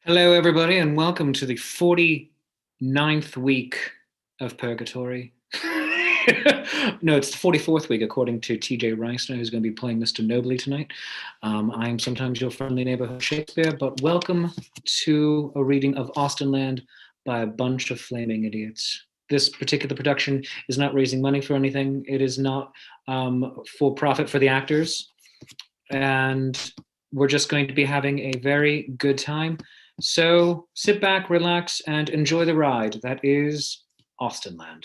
Hello, everybody, and welcome to the 49th week of Purgatory. No, it's the 44th week, according to TJ Reisner, who's going to be playing Mr. Nobly tonight. I am sometimes your friendly neighborhood Shakespeare, but welcome to a reading of Austenland by a bunch of flaming idiots. This particular production is not raising money for anything. It is not for profit for the actors. And we're just going to be having a very good time. So sit back, relax, and enjoy the ride. That is Austenland.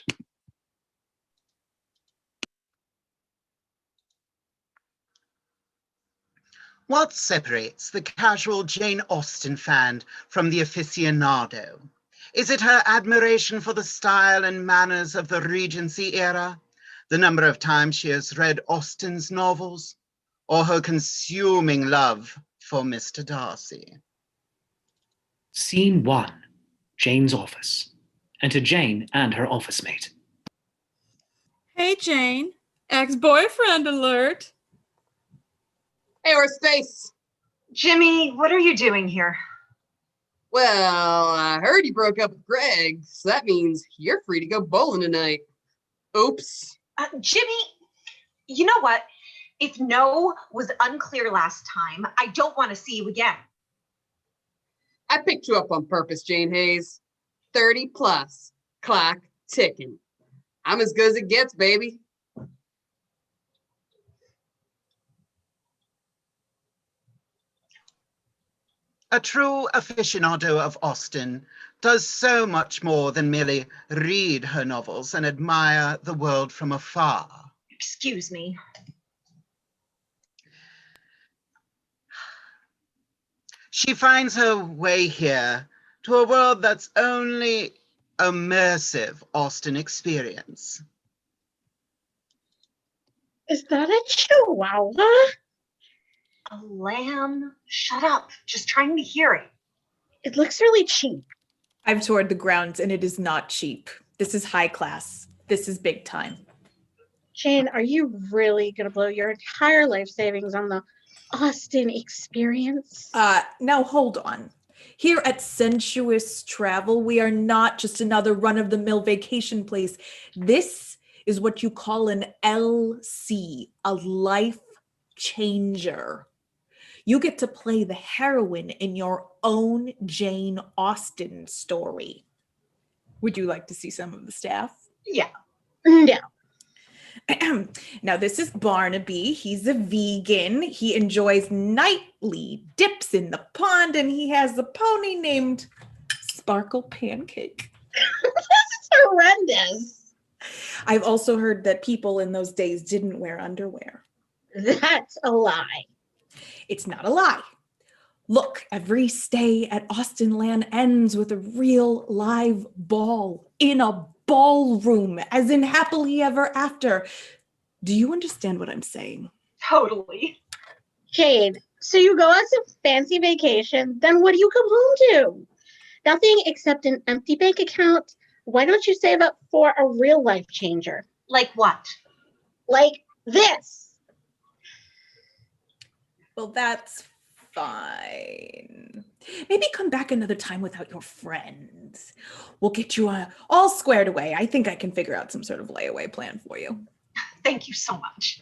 What separates the casual Jane Austen fan from the aficionado? Is it her admiration for the style and manners of the Regency era, the number of times she has read Austen's novels, or her consuming love for Mr. Darcy? Scene 1, Jane's office. Enter Jane and her office mate. Hey, Jane. Ex-boyfriend alert. Hey, where's Space? Jimmy, what are you doing here? Well, I heard you broke up with Greg, so that means you're free to go bowling tonight. Oops. Jimmy, you know what? If no was unclear last time, I don't want to see you again. I picked you up on purpose, Jane Hayes. 30 plus. Clock ticking. I'm as good as it gets, baby. A true aficionado of Austen does so much more than merely read her novels and admire the world from afar. Excuse me. She finds her way here to a world that's only immersive Austen experience. Is that a chihuahua? A lamb? Shut up. Just trying to hear it. It looks really cheap. I've toured the grounds and it is not cheap. This is high class. This is big time. Jane, are you really going to blow your entire life savings on the Austen experience? Now hold on. Here at Sensuous Travel, we are not just another run-of-the-mill vacation place. This is what you call an LC, a life changer. You get to play the heroine in your own Jane Austen story. Would you like to see some of the staff? Yeah. No. Now, this is Barnaby. He's a vegan. He enjoys nightly dips in the pond, and he has a pony named Sparkle Pancake. This is horrendous. I've also heard that people in those days didn't wear underwear. That's a lie. It's not a lie. Look, every stay at Austenland ends with a real live ball in a ballroom, as in happily ever after. Do you understand what I'm saying? Totally. Jane, so you go on some fancy vacation, then what do you come home to? Nothing except an empty bank account. Why don't you save up for a real life changer? Like what? Like this. Well, that's fine. Maybe come back another time without your friends. We'll get you all squared away. I think I can figure out some sort of layaway plan for you. Thank you so much.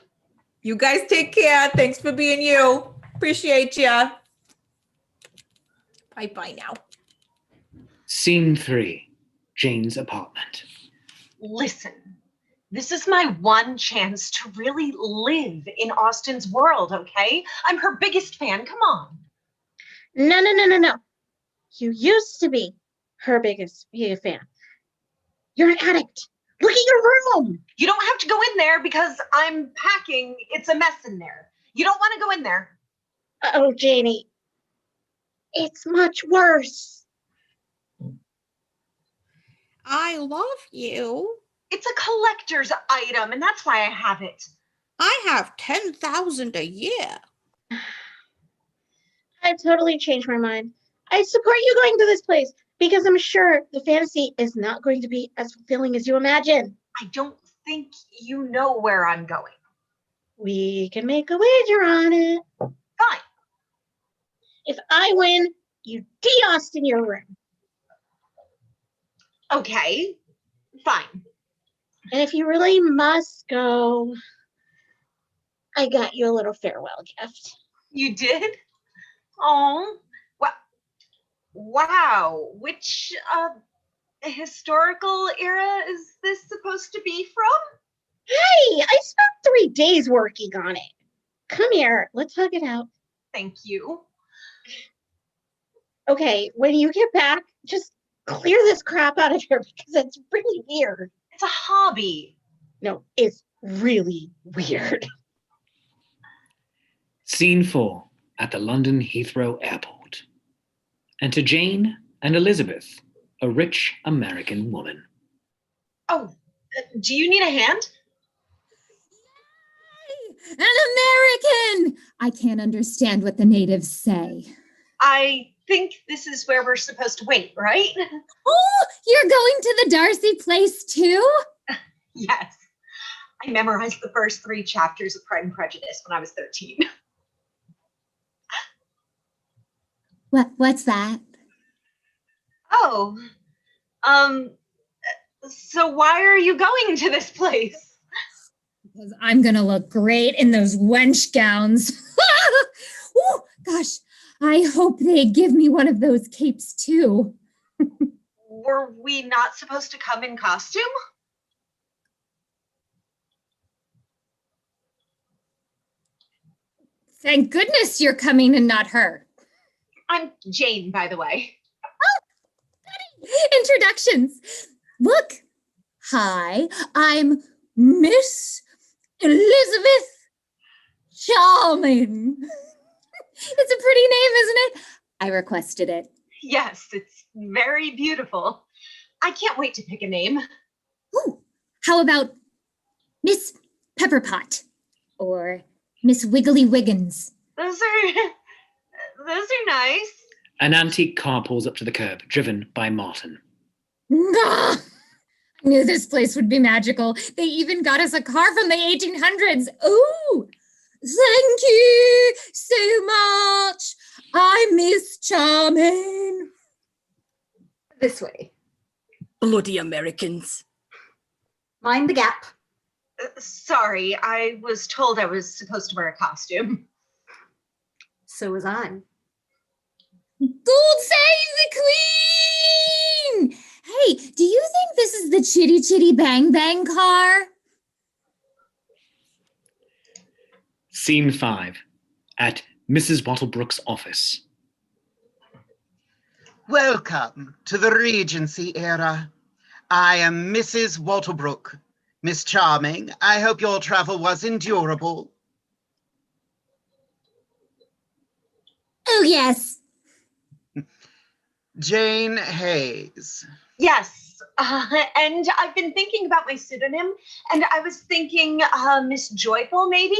You guys take care. Thanks for being you. Appreciate ya. Bye-bye now. Scene 3, Jane's apartment. Listen, this is my one chance to really live in Austen's world, okay? I'm her biggest fan. Come on. No. You used to be her biggest fan. You're an addict. Look at your room. You don't have to go in there because I'm packing. It's a mess in there. You don't want to go in there. Oh, Janie. It's much worse. I love you. It's a collector's item, and that's why I have it. I have 10,000 a year. I've totally changed my mind. I support you going to this place because I'm sure the fantasy is not going to be as fulfilling as you imagine. I don't think you know where I'm going. We can make a wager on it. Fine. If I win, You de-Austen your room. Okay, fine. And if you really must go, I got you a little farewell gift. You did? Oh, wow. Which historical era is this supposed to be from? Hey, I spent 3 days working on it. Come here, let's hug it out. Thank you. Okay, when you get back, just clear this crap out of here because it's really weird. It's a hobby. No, it's really weird. Scene 4 at the London Heathrow Airport. Enter Jane and Elizabeth, a rich American woman. Oh, do you need a hand? An American! I can't understand what the natives say. I think this is where we're supposed to wait, right? Oh, you're going to the Darcy place too? Yes. I memorized the first 3 chapters of Pride and Prejudice when I was 13. What's that? Oh, so why are you going to this place? Because I'm gonna look great in those wench gowns. Oh, gosh, I hope they give me one of those capes too. Were we not supposed to come in costume? Thank goodness you're coming and not her. I'm Jane, by the way. Introductions. Look. Hi, I'm Miss Elizabeth Charming. It's a pretty name, isn't it? I requested it. Yes, it's very beautiful. I can't wait to pick a name. Ooh, how about Miss Pepperpot or Miss Wiggly Wiggins? Those are nice. An antique car pulls up to the curb, driven by Martin. I knew this place would be magical. They even got us a car from the 1800s. Ooh, thank you so much. I miss Charming. This way. Bloody Americans. Mind the gap. Sorry, I was told I was supposed to wear a costume. So was I. God save the Queen! Hey, do you think this is the Chitty Chitty Bang Bang car? Scene 5 at Mrs. Wattlebrook's office. Welcome to the Regency era. I am Mrs. Wattlebrook. Miss Charming, I hope your travel was endurable. Oh, yes. Jane Hayes. Yes, and I've been thinking about my pseudonym, and I was thinking Miss Joyful, maybe?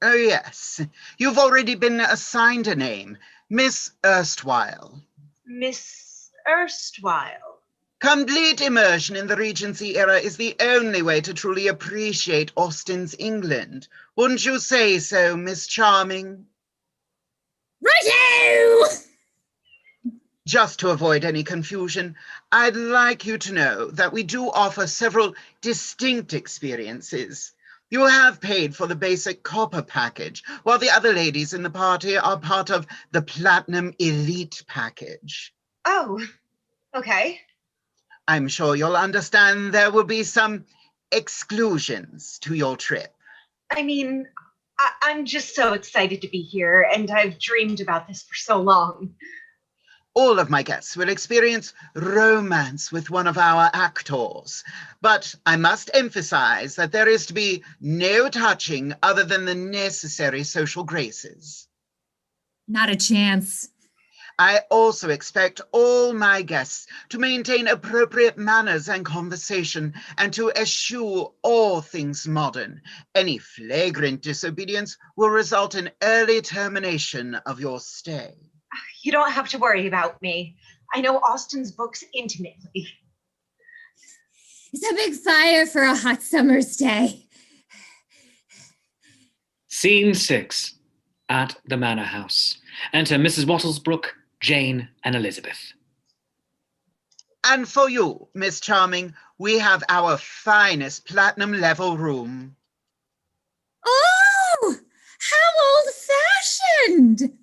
Oh, yes. You've already been assigned a name, Miss Erstwhile. Miss Erstwhile. Complete immersion in the Regency era is the only way to truly appreciate Austen's England. Wouldn't you say so, Miss Charming? Righto! Just to avoid any confusion, I'd like you to know that we do offer several distinct experiences. You have paid for the basic copper package, while the other ladies in the party are part of the Platinum Elite package. Oh, okay. I'm sure you'll understand there will be some exclusions to your trip. I mean, I'm just so excited to be here, and I've dreamed about this for so long. All of my guests will experience romance with one of our actors, but I must emphasize that there is to be no touching other than the necessary social graces. Not a chance. I also expect all my guests to maintain appropriate manners and conversation and to eschew all things modern. Any flagrant disobedience will result in early termination of your stay. You don't have to worry about me. I know Austen's books intimately. It's a big fire for a hot summer's day. Scene 6 at the Manor House. Enter Mrs. Wattlesbrook Jane and Elizabeth. And for you, Miss Charming, we have our finest platinum level room. Oh, how old-fashioned!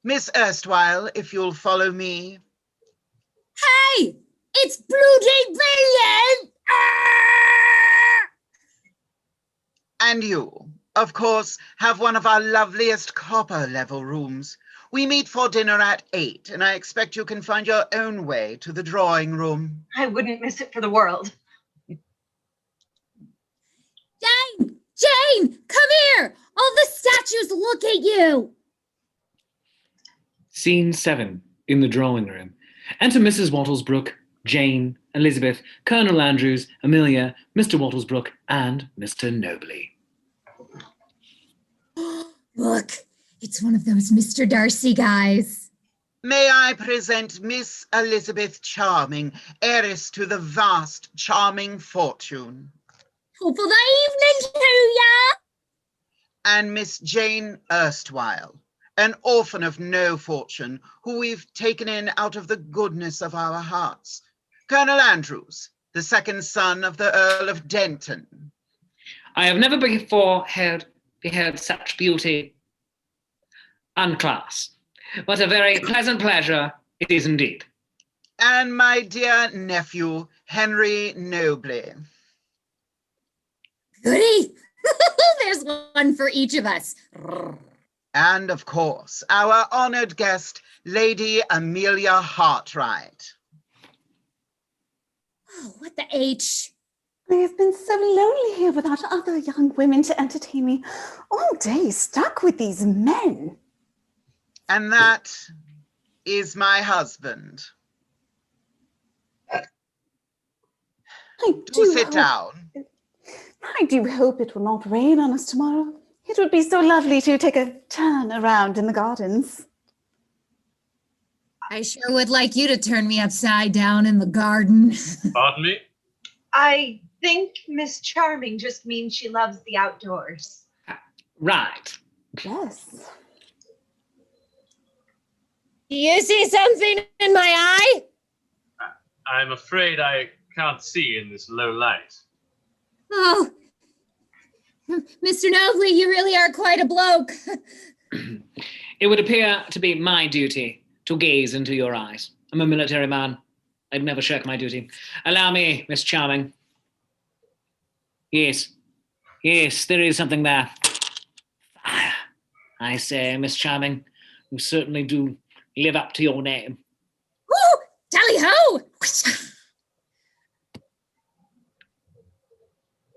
Miss Erstwhile, if you'll follow me. Hey, it's bloody brilliant! And you, of course, have one of our loveliest copper level rooms. We meet for dinner at 8, and I expect you can find your own way to the drawing room. I wouldn't miss it for the world. Jane, come here! All the statues look at you! Scene 7, in the drawing room. Enter Mrs. Wattlesbrook, Jane, Elizabeth, Colonel Andrews, Amelia, Mr. Wattlesbrook, and Mr. Nobley. Look, it's one of those Mr. Darcy guys. May I present Miss Elizabeth Charming, heiress to the vast, charming fortune. Hopeful evening to ya! And Miss Jane Erstwhile, an orphan of no fortune, who we've taken in out of the goodness of our hearts. Colonel Andrews, the second son of the Earl of Denton. I have never before beheld such beauty and class. What a very pleasant pleasure it is indeed. And my dear nephew, Henry Nobley. Goody! There's one for each of us. And of course, our honored guest, Lady Amelia Hartright. Oh, what the H? I have been so lonely here without other young women to entertain me. All day stuck with these men. And that is my husband. Do sit down. I do hope it will not rain on us tomorrow. It would be so lovely to take a turn around in the gardens. I sure would like you to turn me upside down in the garden. Pardon me? I think Miss Charming just means she loves the outdoors. Right. Yes. Do you see something in my eye? I'm afraid I can't see in this low light. Oh, Mr. Nobley, you really are quite a bloke. It would appear to be my duty to gaze into your eyes. I'm a military man. I'd never shirk my duty. Allow me, Miss Charming. Yes, there is something there. Fire. I say, Miss Charming, you certainly do live up to your name. Woo! Tally-ho!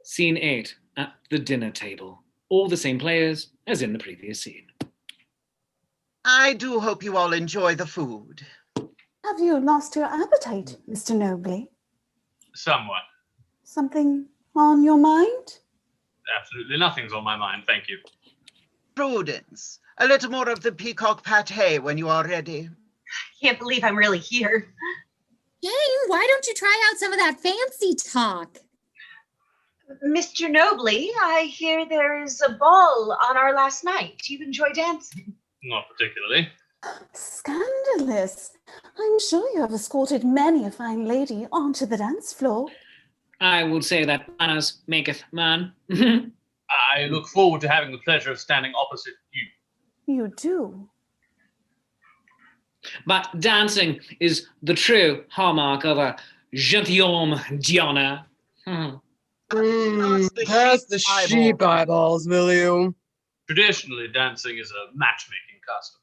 Scene 8, at the dinner table. All the same players as in the previous scene. I do hope you all enjoy the food. Have you lost your appetite, Mr. Nobley? Somewhat. Something on your mind? Absolutely nothing's on my mind, thank you. Prudence, a little more of the peacock pâté when you are ready. Can't believe I'm really here. Jane, why don't you try out some of that fancy talk? Mr. Nobley, I hear there is a ball on our last night. Do you enjoy dancing? Not particularly. Scandalous. I'm sure you have escorted many a fine lady onto the dance floor. I will say that manners maketh man. I look forward to having the pleasure of standing opposite you. You do? But dancing is the true hallmark of a gentilhomme d'honneur. Pass the sheep eyeballs, will you? Traditionally, dancing is a matchmaking custom.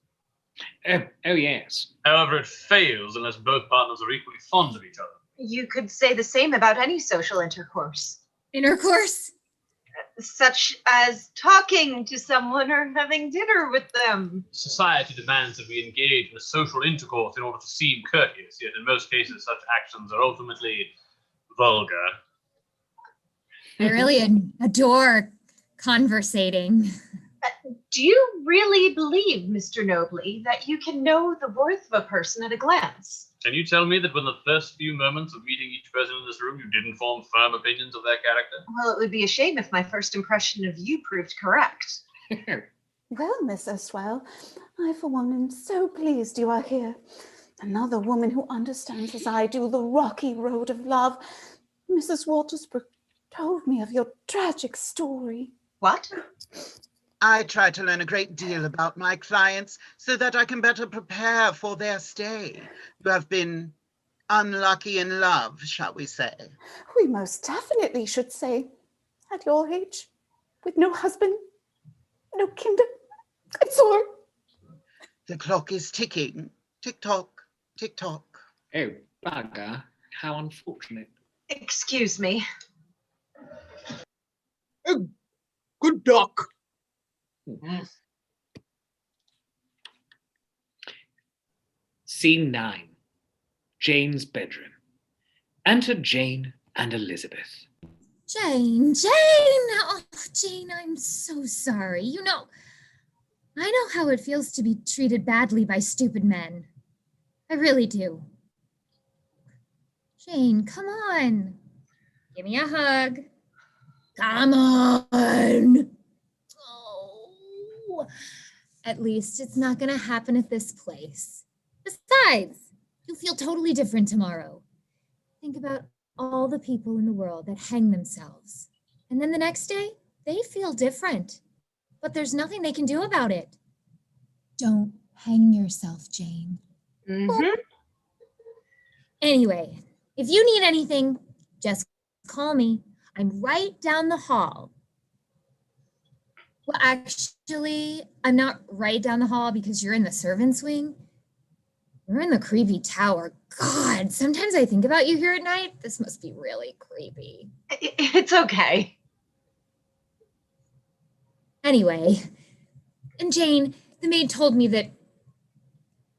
Oh yes. However, it fails unless both partners are equally fond of each other. You could say the same about any social intercourse. Intercourse? Such as talking to someone or having dinner with them. Society demands that we engage in a social intercourse in order to seem courteous, yet in most cases such actions are ultimately vulgar. I really adore conversating. Do you really believe, Mr. Nobley, that you can know the worth of a person at a glance? Can you tell me that when the first few moments of meeting each person in this room, you didn't form firm opinions of their character? Well, it would be a shame if my first impression of you proved correct. Well, Miss Erstwhile, I for one am so pleased you are here. Another woman who understands as I do the rocky road of love. Mrs. Waltersbrook told me of your tragic story. What? I try to learn a great deal about my clients so that I can better prepare for their stay. You have been unlucky in love, shall we say? We most definitely should say, at your age, with no husband, no kinder, I'm sorry. The clock is ticking. Tick-tock, tick-tock. Oh, bugger. How unfortunate. Excuse me. Good duck. Scene 9. Jane's bedroom. Enter Jane and Elizabeth. Jane! Oh, Jane, I'm so sorry. You know, I know how it feels to be treated badly by stupid men. I really do. Jane, come on. Give me a hug. Come on. Oh. At least it's not going to happen at this place. Besides, you'll feel totally different tomorrow. Think about all the people in the world that hang themselves. And then the next day, they feel different. But there's nothing they can do about it. Don't hang yourself, Jane. Mm-hmm. Anyway, if you need anything, just call me. I'm right down the hall. Well, actually, I'm not right down the hall because you're in the servants' wing. You're in the creepy tower. God, sometimes I think about you here at night. This must be really creepy. It's okay. Anyway, and Jane, the maid told me that,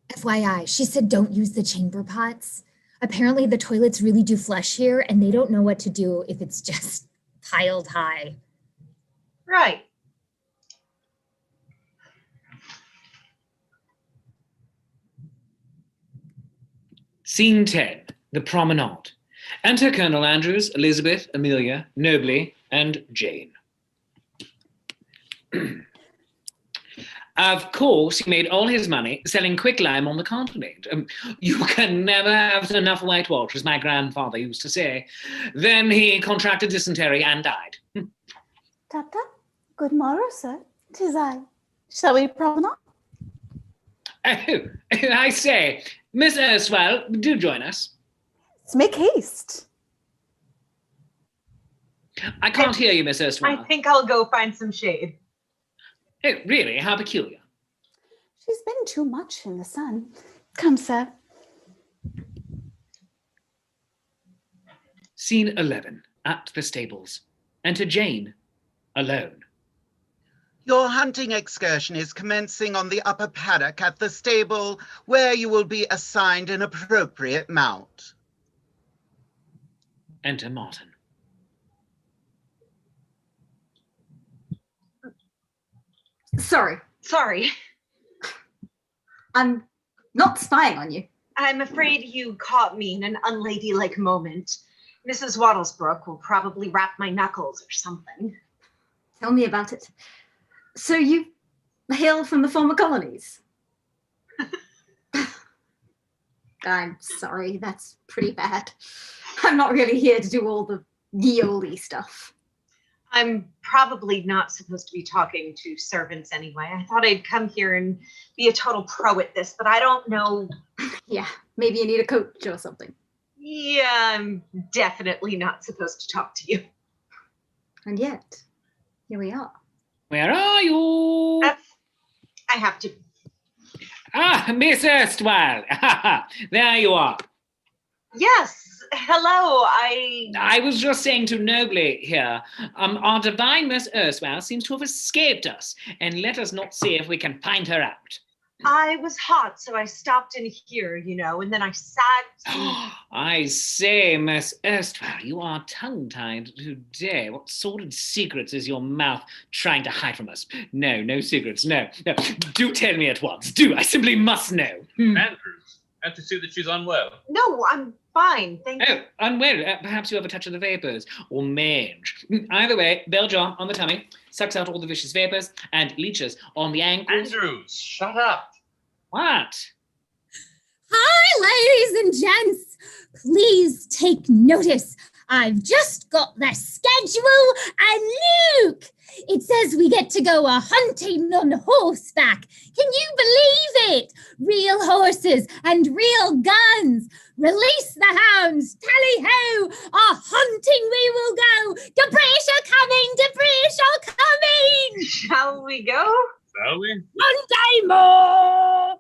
FYI, she said don't use the chamber pots. Apparently the toilets really do flush here and they don't know what to do if it's just piled high. Right. Scene 10. The Promenade. Enter Colonel Andrews, Elizabeth, Amelia, Nobly, and Jane. Of course, he made all his money selling quicklime on the continent. You can never have enough whitewash, as my grandfather used to say. Then he contracted dysentery and died. Tata, good morrow, sir. 'Tis I. Shall we promenade? Oh, I say, Miss Erstwhile, do join us. Let's make haste. I can't hear you, Miss I Erstwhile. think I'll go find some shade. Oh, really? How peculiar. She's been too much in the sun. Come, sir. Scene 11. At the stables. Enter Jane, alone. Your hunting excursion is commencing on the upper paddock at the stable, where you will be assigned an appropriate mount. Enter Martin. Sorry. I'm not spying on you. I'm afraid you caught me in an unladylike moment. Mrs. Wattlesbrook will probably wrap my knuckles or something. Tell me about it. So you hail from the former colonies? I'm sorry, that's pretty bad. I'm not really here to do all the ye-olde stuff. I'm probably not supposed to be talking to servants anyway. I thought I'd come here and be a total pro at this, but I don't know. Yeah, maybe you need a coach or something. Yeah, I'm definitely not supposed to talk to you. And yet, here we are. Where are you? I have to. Ah, Miss Erstwhile. There you are. Yes, hello, I was just saying to Nobly here, our divine Miss Erstwhile seems to have escaped us, and let us not see if we can find her out. I was hot, so I stopped in here, you know, and then I sat. I say, Miss Erstwhile, you are tongue-tied today. What sordid secrets is your mouth trying to hide from us? No secrets, no. Do tell me at once. Do, I simply must know. Andrews, Have to see that she's unwell. No, I'm fine. Thank you. Oh, unwell. Perhaps you have a touch of the vapors, or mange. Either way, bell jar on the tummy, sucks out all the vicious vapors, and leeches on the ankles. Andrews, shut up. What? Hi, ladies and gents. Please take notice. I've just got the schedule and look. It says we get to go hunting on horseback. Can you believe it? Real horses and real guns. Release the hounds. Tally-ho. Hunting we will go. Debris shall coming. Debris shall coming. Shall we go? Shall we? One day more.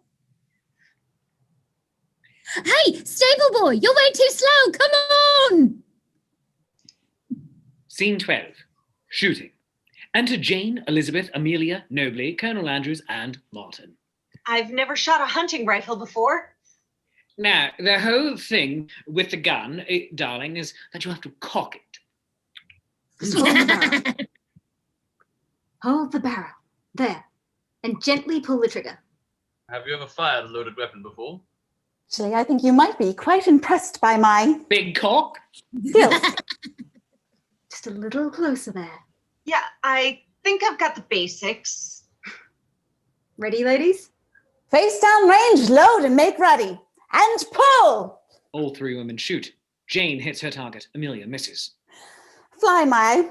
Hey, stable boy, you're way too slow. Come on. Scene 12. Shooting. Enter Jane, Elizabeth, Amelia, Nobley, Colonel Andrews, and Martin. I've never shot a hunting rifle before. Now, the whole thing with the gun, darling, is that you have to cock it. Just hold the barrel. Hold the barrel. There. And gently pull the trigger. Have you ever fired a loaded weapon before? Actually, I think you might be quite impressed by my big cock skills. Just a little closer there. Yeah, I think I've got the basics. Ready, ladies? Face down range, load and make ready. And pull! All three women shoot. Jane hits her target. Amelia misses. Fly, my,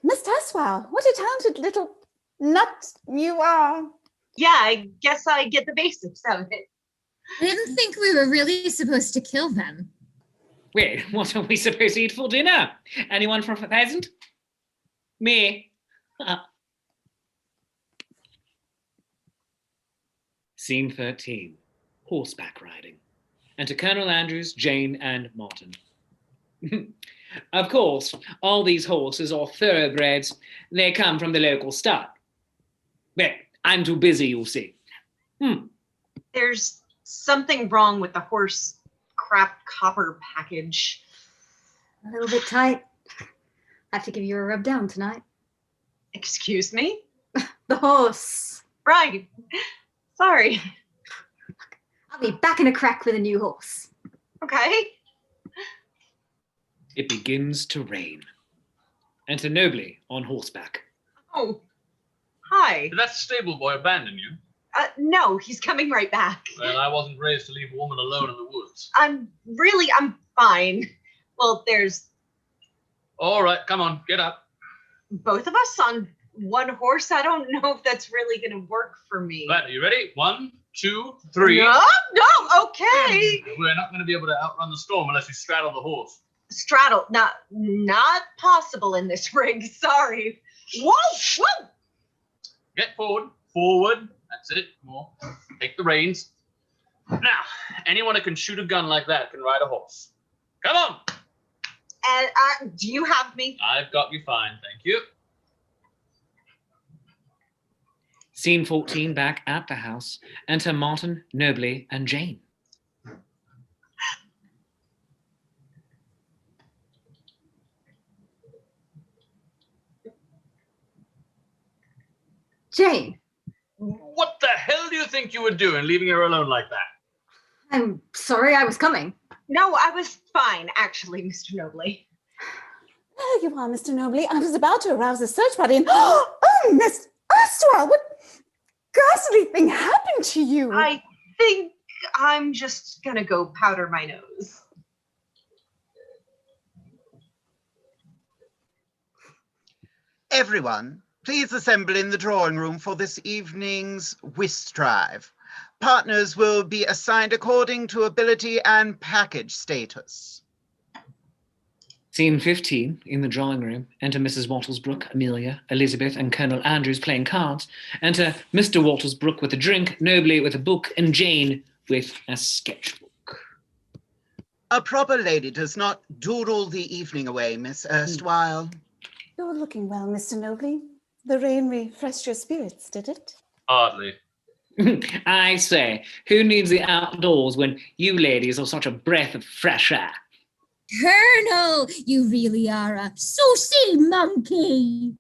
Miss Tesswell, what a talented little nut you are. Yeah, I guess I get the basics of it. I didn't think we were really supposed to kill them. Wait, what are we supposed to eat for dinner? Anyone from a peasant? Me. Scene 13. Horseback riding. Enter Colonel Andrews, Jane, and Martin. Of course, all these horses are thoroughbreds. They come from the local stud. But I'm too busy, you see. There's something wrong with the horse crap copper package. A little bit tight. Have to give you a rub down tonight. Excuse me? The horse. Right. Sorry. I'll be back in a crack with a new horse. Okay. It begins to rain. Enter Nobley on horseback. Oh, hi. Did that stable boy abandon you? No, he's coming right back. Well, I wasn't raised to leave a woman alone in the woods. I'm fine. Well, there's... All right, come on, get up. both of us on one horse. I don't know if that's really going to work for me. Right, are you ready? 1, 2, 3. No, okay. We're not going to be able to outrun the storm unless we straddle the horse. Straddle, not possible in this rig. Sorry. Whoa, whoa. Get forward, forward. That's it. More. Take the reins. Now, anyone who can shoot a gun like that can ride a horse. Come on. And do you have me? I've got you fine, thank you. Scene 14 back at the house. Enter Martin, Nobley, and Jane. Jane. What the hell do you think you were doing, leaving her alone like that? I'm sorry I was coming. No, I was fine, actually, Mr. Nobley. There you are, Mr. Nobley. I was about to arouse a search party and... Oh, Miss Erstwhile, what ghastly thing happened to you? I think I'm just gonna go powder my nose. Everyone, please assemble in the drawing room for this evening's whist drive. Partners will be assigned according to ability and package status. Scene 15 in the drawing room. Enter Mrs. Wattlesbrook, Amelia, Elizabeth, and Colonel Andrews playing cards. Enter Mr. Wattlesbrook with a drink, Nobley with a book, and Jane with a sketchbook. A proper lady does not doodle the evening away, Miss Erstwhile. You're looking well, Mr. Nobley. The rain refreshed your spirits, did it? Hardly. I say, who needs the outdoors when you ladies are such a breath of fresh air? Colonel, you really are a saucy monkey.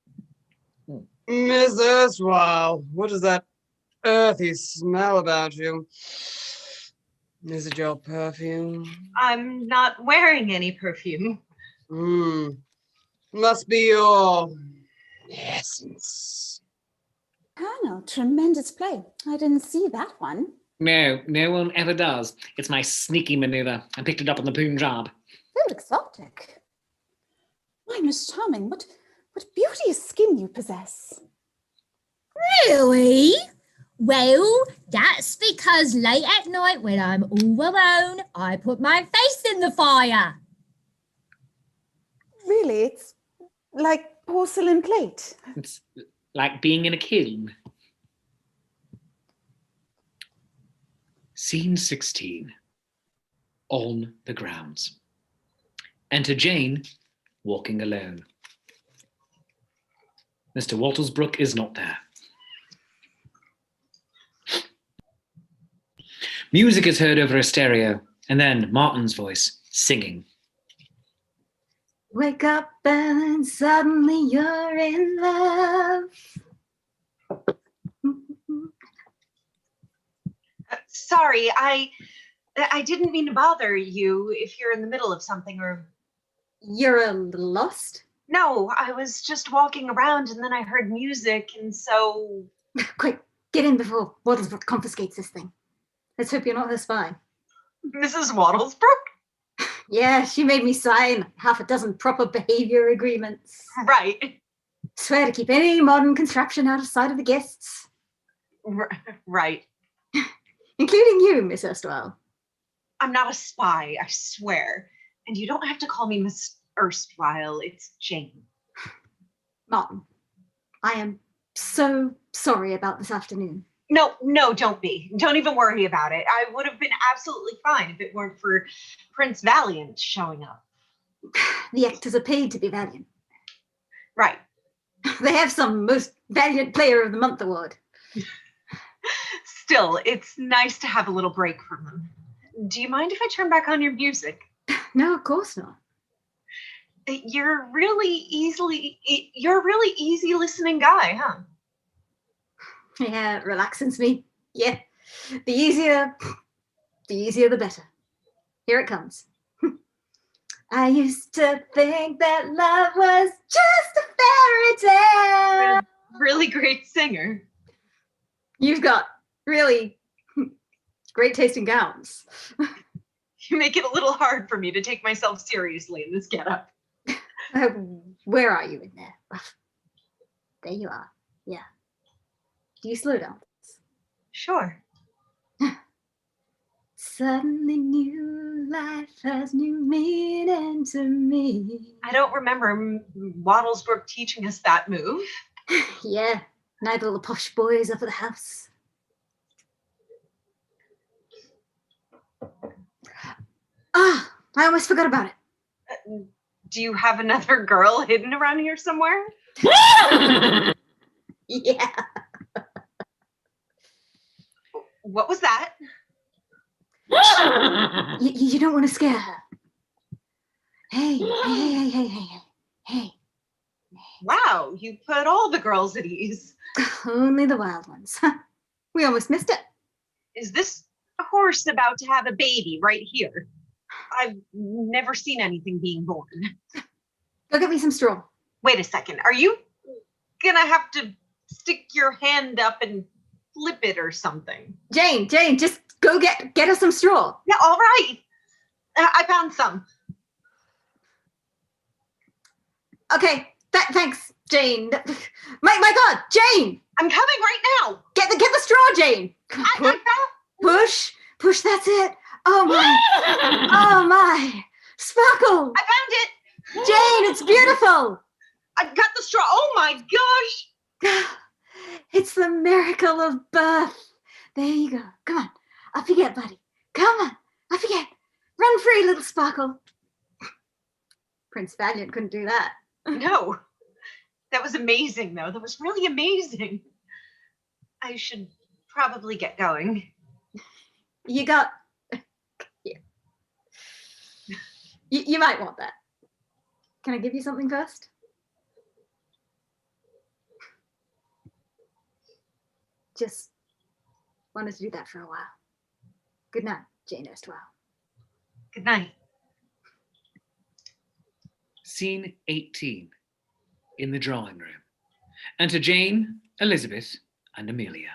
Miss Erstwhile, what is that earthy smell about you? Is it your perfume? I'm not wearing any perfume. Must be your essence. Colonel, tremendous play. I didn't see that one. No, no one ever does. It's my sneaky maneuver. I picked it up on the Punjab. So exotic. Why, Miss Charming, what beauteous skin you possess. Really? Well, that's because late at night when I'm all alone, I put my face in the fire. Really, it's like porcelain plate. It's like being in a kiln. Scene 16. On the grounds. Enter Jane, walking alone. Mr. Waltersbrook is not there. Music is heard over a stereo, and then Martin's voice, singing. Wake up and suddenly you're in love. Sorry, I didn't mean to bother you if you're in the middle of something or... You're a little lost? No, I was just walking around and then I heard music and so... Quick, get in before Waltersbrook confiscates this thing. Let's hope you're not her spy. Mrs. Waltersbrook? Yeah, she made me sign half a dozen proper behavior agreements. Right. Swear to keep any modern contraption out of sight of the guests. Right. Including you, Miss Erstwhile. I'm not a spy, I swear. And you don't have to call me Miss Erstwhile, it's Jane. Martin, I am so sorry about this afternoon. No, don't be. Don't even worry about it. I would have been absolutely fine if it weren't for Prince Valiant showing up. The actors are paid to be valiant. Right. They have some most valiant player of the month award. Still, it's nice to have a little break from them. Do you mind if I turn back on your music? No, of course not. You're a really easy listening guy, huh? Yeah, relaxing's me. Yeah, the easier the better. Here it comes. I used to think that love was just a fairy tale. Really great singer. You've got really great taste in gowns. You make it a little hard for me to take myself seriously in this getup. Where are you in there? There you are. Yeah. Do you slow down? Sure. Suddenly new life has new meaning to me. I don't remember Wattlesbrook teaching us that move. Yeah, neither will the posh boys up at the house. Ah, I almost forgot about it. Do you have another girl hidden around here somewhere? Yeah. What was that? You don't want to scare her. Hey. Wow, you put all the girls at ease. Only the wild ones. We almost missed it. Is this horse about to have a baby right here? I've never seen anything being born. Go get me some straw. Wait a second. Are you gonna have to stick your hand up and flip it or something? Jane, just go get us some straw. Yeah, all right. I found some. Okay, thanks, Jane. My God, Jane! I'm coming right now. Get the straw, Jane. Come on, push. That's it. Oh my, Sparkle! I found it. Jane, it's beautiful. I got the straw. Oh my gosh! It's the miracle of birth. There you go. Come on, up you get, buddy. Come on, up you get. Run free, little Sparkle. Prince Valiant couldn't do that. No, that was amazing, though. That was really amazing. I should probably get going. You got... Yeah. You might want that. Can I give you something first? Just wanted to do that for a while. Good night. Jane Erstwhile. Good night. Scene 18. In the drawing room. Enter Jane, Elizabeth, and Amelia.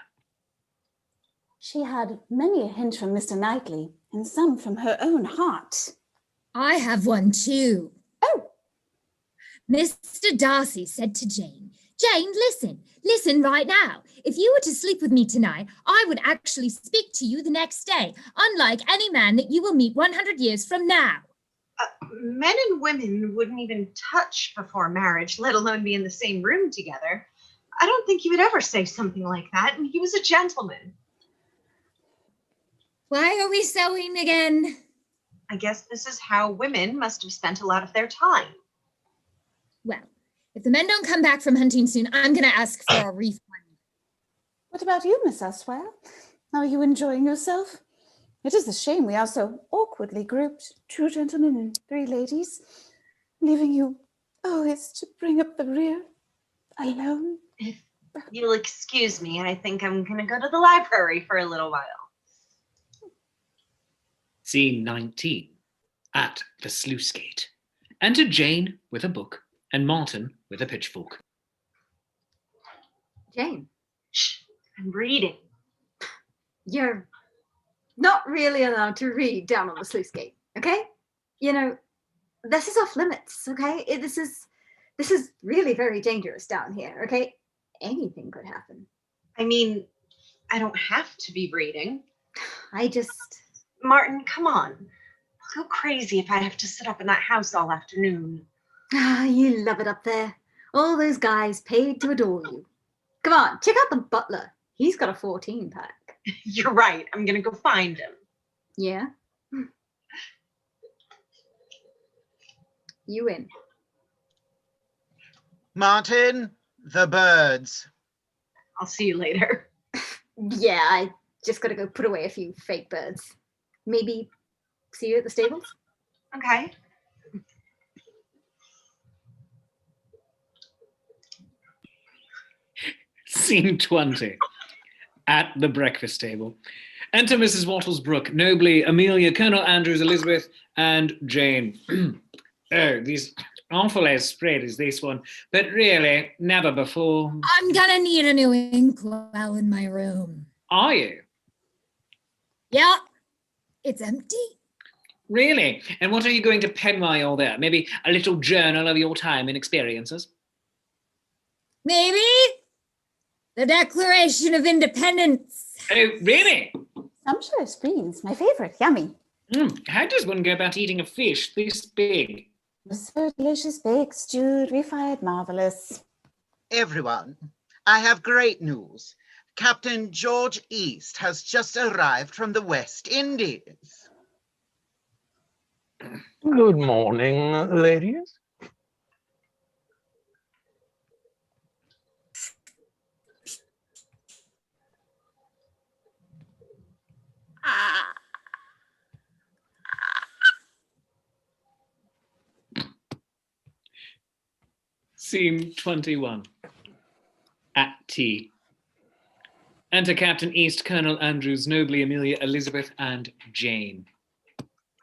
She had many a hint from Mr. Knightley, and some from her own heart. I have one too. Oh! Mr. Darcy said to Jane, Jane, listen right now. If you were to sleep with me tonight, I would actually speak to you the next day, unlike any man that you will meet 100 years from now. Men and women wouldn't even touch before marriage, let alone be in the same room together. I don't think he would ever say something like that, and he was a gentleman. Why are we sewing again? I guess this is how women must have spent a lot of their time. Well, if the men don't come back from hunting soon, I'm going to ask for a refund. What about you, Miss Erstwhile? Are you enjoying yourself? It is a shame we are so awkwardly grouped, 2 gentlemen and 3 ladies, leaving you always to bring up the rear, alone. If you'll excuse me, I think I'm going to go to the library for a little while. Scene 19. At the sluice gate. Enter Jane with a book and Martin with a pitchfork. Jane. Shh, I'm reading. You're not really allowed to read down on the sluice gate, okay? You know, this is off limits, okay? This is really very dangerous down here, okay? Anything could happen. I mean, I don't have to be reading. Martin, come on. I'll go crazy if I have to sit up in that house all afternoon. Ah, you love it up there. All those guys paid to adore you. Come on, check out the butler. He's got a 14-pack. You're right. I'm going to go find him. Yeah? You in. Martin, the birds. I'll see you later. Yeah, I just gotta go put away a few fake birds. Maybe see you at the stables? Okay. Scene 20. At the breakfast table. Enter Mrs. Wattlesbrook, Nobly, Amelia, Colonel Andrews, Elizabeth, and Jane. Oh, these awful as spread as this one, but really, never before. I'm gonna need a new inkwell in my room. Are you? Yeah, it's empty. Really? And what are you going to pen while you're there? Maybe a little journal of your time and experiences? Maybe the Declaration of Independence. Oh, really? Sumptuous beans, my favorite, yummy. How does one go about eating a fish this big? So delicious, baked, stewed, refried, marvelous. Everyone, I have great news. Captain George East has just arrived from the West Indies. Good morning, ladies. Scene 21. At tea. Enter Captain East, Colonel Andrews, Nobly, Amelia, Elizabeth, and Jane.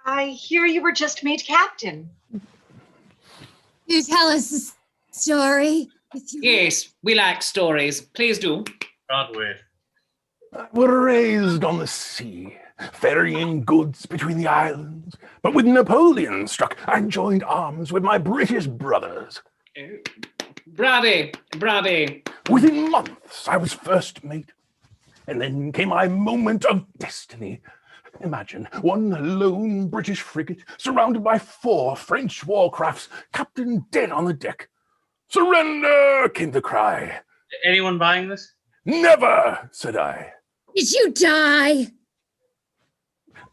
I hear you were just made captain. You tell us a story. Yes, we like stories. Please do. Can't wait. We're raised on the sea, ferrying goods between the islands. But when Napoleon struck, I joined arms with my British brothers. Bravi, bravi. Within months, I was first mate. And then came my moment of destiny. Imagine one lone British frigate surrounded by 4 French warcrafts, captain dead on the deck. Surrender, came the cry. Anyone buying this? Never, said I. Did you die?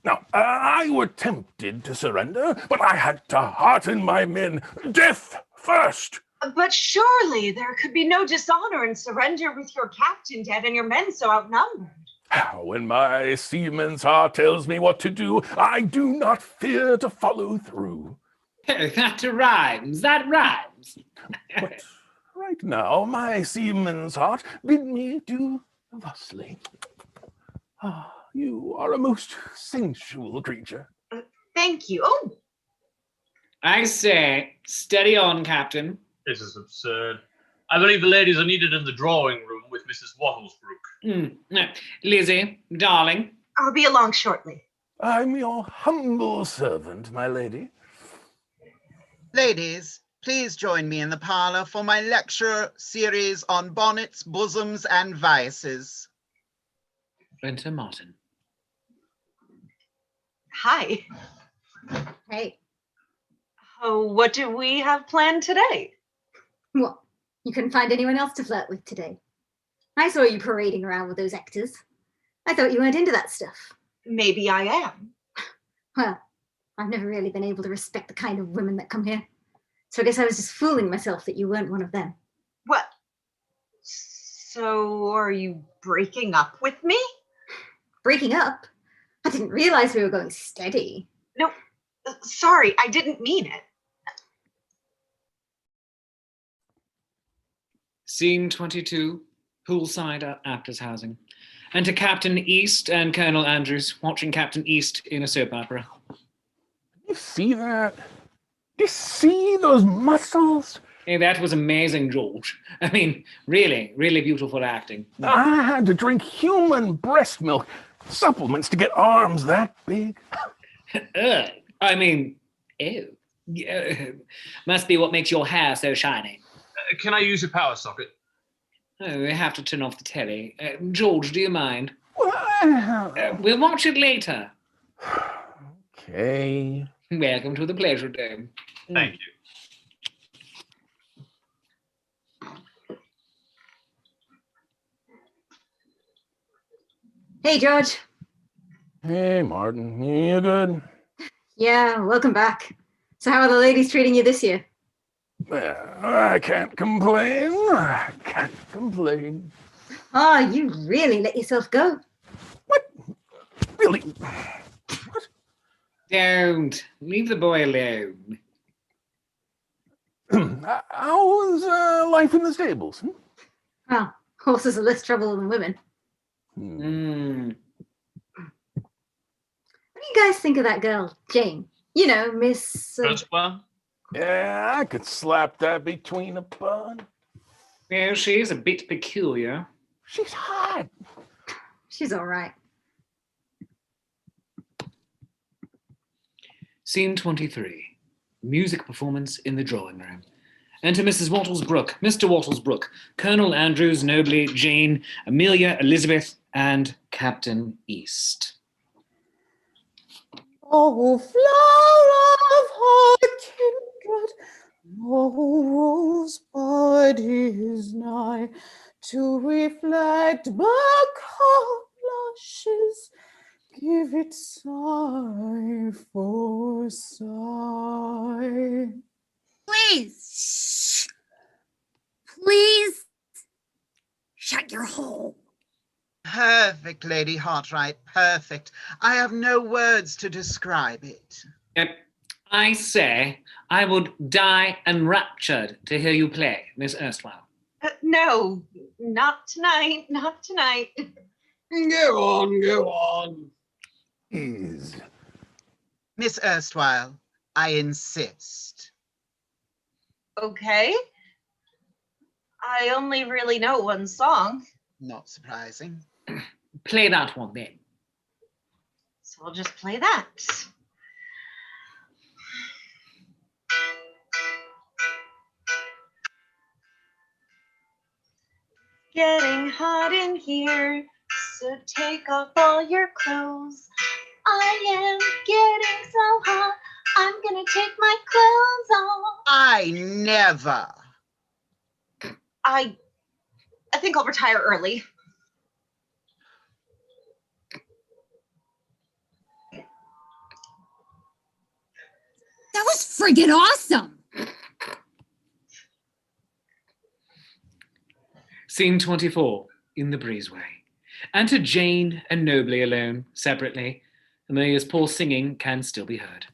Now, I were tempted to surrender, but I had to hearten my men. Death first. But surely there could be no dishonor in surrender with your captain dead and your men so outnumbered. When my seaman's heart tells me what to do, I do not fear to follow through. Oh, that rhymes, that rhymes. But right now, my seaman's heart bid me do thusly. You are a most sensual creature. Thank you. Oh, I say, steady on, Captain. This is absurd. I believe the ladies are needed in the drawing room with Mrs. Wattlesbrook. Lizzie, darling. I'll be along shortly. I'm your humble servant, my lady. Ladies, please join me in the parlor for my lecture series on bonnets, bosoms, and vices. Enter Martin. Hi. Hey. Oh, what do we have planned today? What? You couldn't find anyone else to flirt with today? I saw you parading around with those actors. I thought you weren't into that stuff. Maybe I am. Well, I've never really been able to respect the kind of women that come here. So I guess I was just fooling myself that you weren't one of them. What? So are you breaking up with me? Breaking up? I didn't realize we were going steady. No, sorry, I didn't mean it. Scene 22, Poolside Actors Housing. Enter Captain East and Colonel Andrews watching Captain East in a soap opera. You see that? Do you see those muscles? Hey, that was amazing, George. I mean, really, really beautiful acting. I had to drink human breast milk supplements to get arms that big. I mean, ew. Must be what makes your hair so shiny. Can I use your power socket? Oh, we have to turn off the telly. George, do you mind? Well, We'll watch it later. Okay. Welcome to the pleasure dome. Thank you. Hey, George. Hey, Martin. You good? Yeah, welcome back. So how are the ladies treating you this year? Well, I can't complain. I can't complain. Oh, you really let yourself go. What? Really? Don't. Leave the boy alone. How was life in the stables? Well, horses are less trouble than women. What do you guys think of that girl, Jane? You know, Miss... Yeah, I could slap that between a bun. Yeah, she's a bit peculiar. She's hot. She's all right. Scene 23. Music performance in the drawing room. Enter Mrs. Wattlesbrook, Mr. Wattlesbrook, Colonel Andrews, Nobly, Jane, Amelia, Elizabeth, and Captain East. Oh, flower of her kindred, no rosebud is nigh to reflect back her blushes, give it sigh for sigh. Please, please, shut your hole. Perfect, Lady Hartright, perfect. I have no words to describe it. I say I would die enraptured to hear you play, Miss Erstwhile. No, not tonight, not tonight. Go on, go on. Is. Miss Erstwhile, I insist. Okay. I only really know one song. Not surprising. Play that one then. So I'll just play that. Getting hot in here, so take off all your clothes. I am getting so hot, I'm gonna take my clothes off. I never. I think I'll retire early. That was friggin' awesome. Scene 24, in the breezeway. Enter Jane and Nobly alone, separately. Amelia's poor singing can still be heard.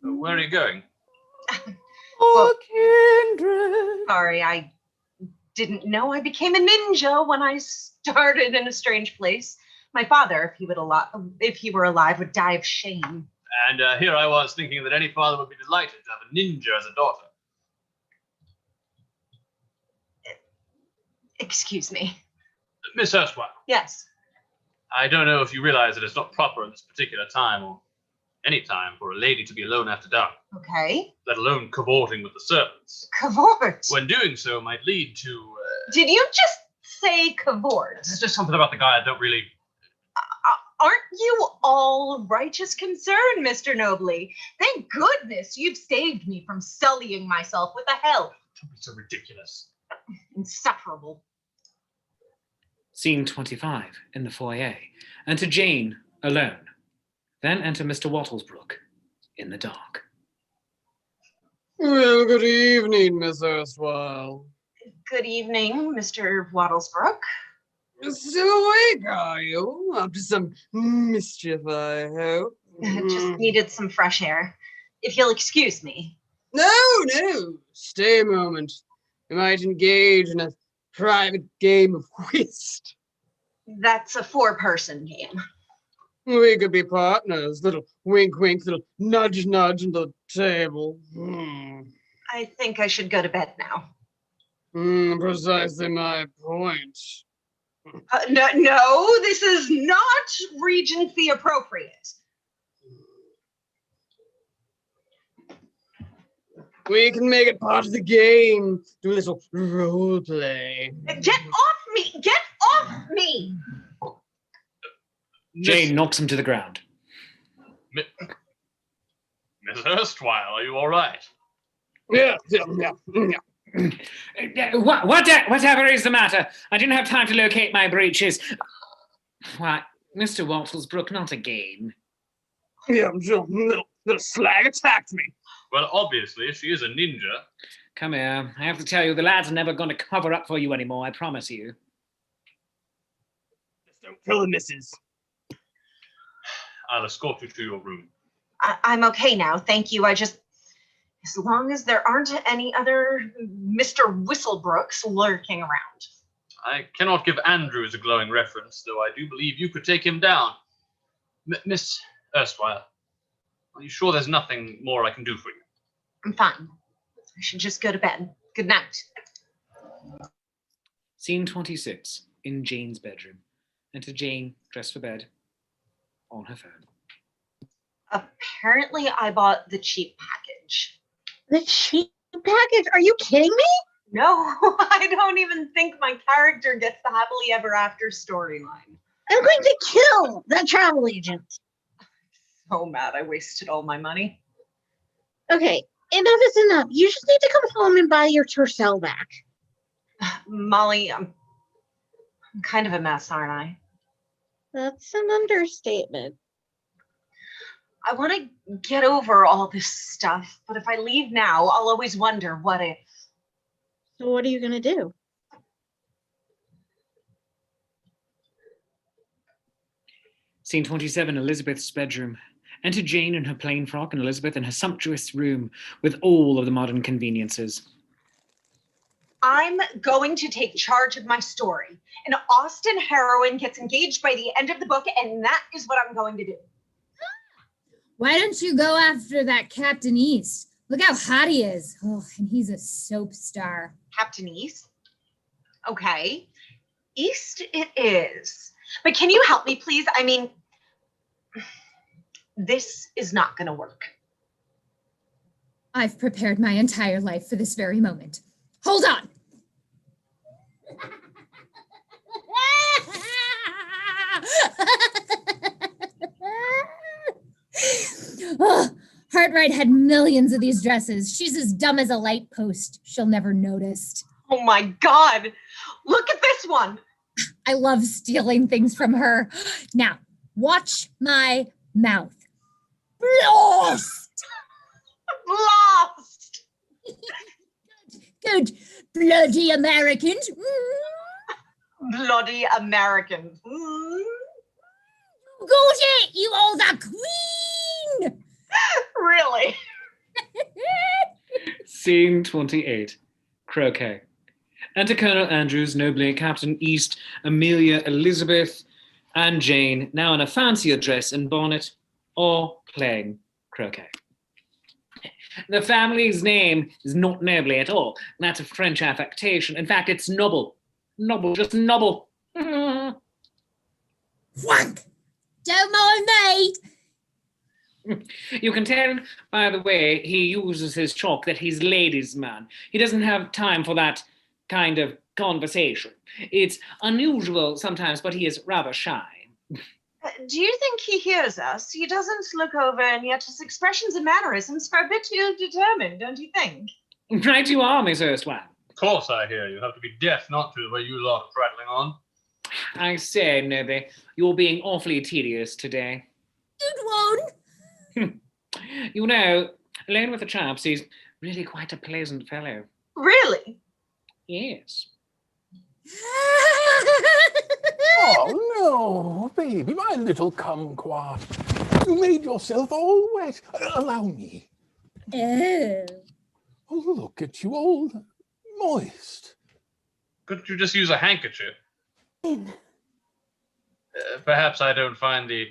Where are you going? Oh, kindred. Sorry, I didn't know I became a ninja when I started in a strange place. My father, if he were alive, would die of shame. And here I was thinking that any father would be delighted to have a ninja as a daughter. Excuse me. Miss Erstwhile, Yes. I don't know if you realize that it's not proper in this particular time, or any time, for a lady to be alone after dark, Okay. let alone cavorting with the servants. Cavort. When doing so might lead to... Did you just say cavort? It's just something about the guy I don't really... Aren't you all righteous concern, Mr. Nobley? Thank goodness you've saved me from sullying myself with a hell. Don't be so ridiculous. Insufferable. Scene 25 in the foyer. Enter Jane alone. Then enter Mr. Wattlesbrook in the dark. Well, good evening, Miss Erstwhile. Good evening, Mr. Wattlesbrook. Still awake, are you? Up to some mischief, I hope. Just needed some fresh air. If you'll excuse me. No. Stay a moment. You might engage in a private game of whist. That's a 4-person game. We could be partners. Little wink, wink, little nudge, nudge on the table. I think I should go to bed now. Precisely my point. No, this is not Regency appropriate. We can make it part of the game. Do a little role play. Get off me! Get off me! Jane knocks him to the ground. Miss Erstwhile, are you all right? Yeah. Whatever is the matter? I didn't have time to locate my breeches. Why, Mr. Wattlesbrook, not again. Yeah, little slag attacked me. Well, obviously, she is a ninja. Come here. I have to tell you, the lads are never going to cover up for you anymore, I promise you. Just don't kill the missus. I'll escort you to your room. I'm okay now, thank you. As long as there aren't any other Mr. Whistlebrooks lurking around. I cannot give Andrews a glowing reference, though I do believe you could take him down. Miss Erstwhile, are you sure there's nothing more I can do for you? I'm fine. I should just go to bed. Good night. Scene 26 in Jane's bedroom. Enter Jane, dressed for bed, on her phone. Apparently, I bought the cheap package. The cheap package? Are you kidding me? No, I don't even think my character gets the happily ever after storyline. I'm going to kill that travel agent. So mad I wasted all my money. Okay, enough is enough. You just need to come home and buy your Tercel back. Molly, I'm kind of a mess, aren't I? That's an understatement. I want to get over all this stuff, but if I leave now, I'll always wonder what if. So what are you going to do? Scene 27, Elizabeth's bedroom. Enter Jane in her plain frock and Elizabeth in her sumptuous room with all of the modern conveniences. I'm going to take charge of my story. An Austen heroine gets engaged by the end of the book, and that is what I'm going to do. Why don't you go after that Captain East? Look how hot he is. Oh, and he's a soap star. Captain East? Okay. East it is. But can you help me, please? I mean, this is not going to work. I've prepared my entire life for this very moment. Hold on. Oh, Hartright had millions of these dresses. She's as dumb as a light post. She'll never notice. Oh my God. Look at this one. I love stealing things from her. Now, watch my mouth. Lost! Lost! Good. Bloody Americans. Bloody Americans. Got it! You are the queen! Really? Scene 28, Croquet. Enter Colonel Andrews, Nobley, Captain East, Amelia, Elizabeth, and Jane, now in a fancier dress and bonnet, all playing croquet. The family's name is not Noble at all. That's a French affectation. In fact, it's Noble. Noble, just Noble. Whack! Don't mind me. You can tell by the way he uses his chalk that he's ladies' man. He doesn't have time for that kind of conversation. It's unusual sometimes, but he is rather shy. Do you think he hears us? He doesn't look over, and yet his expressions and mannerisms are a bit too determined, don't you think? Right you are, Miss Erstwhile. Of course I hear you. You have to be deaf not to, the way you lot are prattling on. I say, Nobby, you're being awfully tedious today. Good one. You know, alone with the chaps, he's really quite a pleasant fellow. Really? Yes. Oh, no, baby, my little kumquat. You made yourself all wet. Allow me. Oh. Oh, look at you, all moist. Couldn't you just use a handkerchief? In. Perhaps I don't find the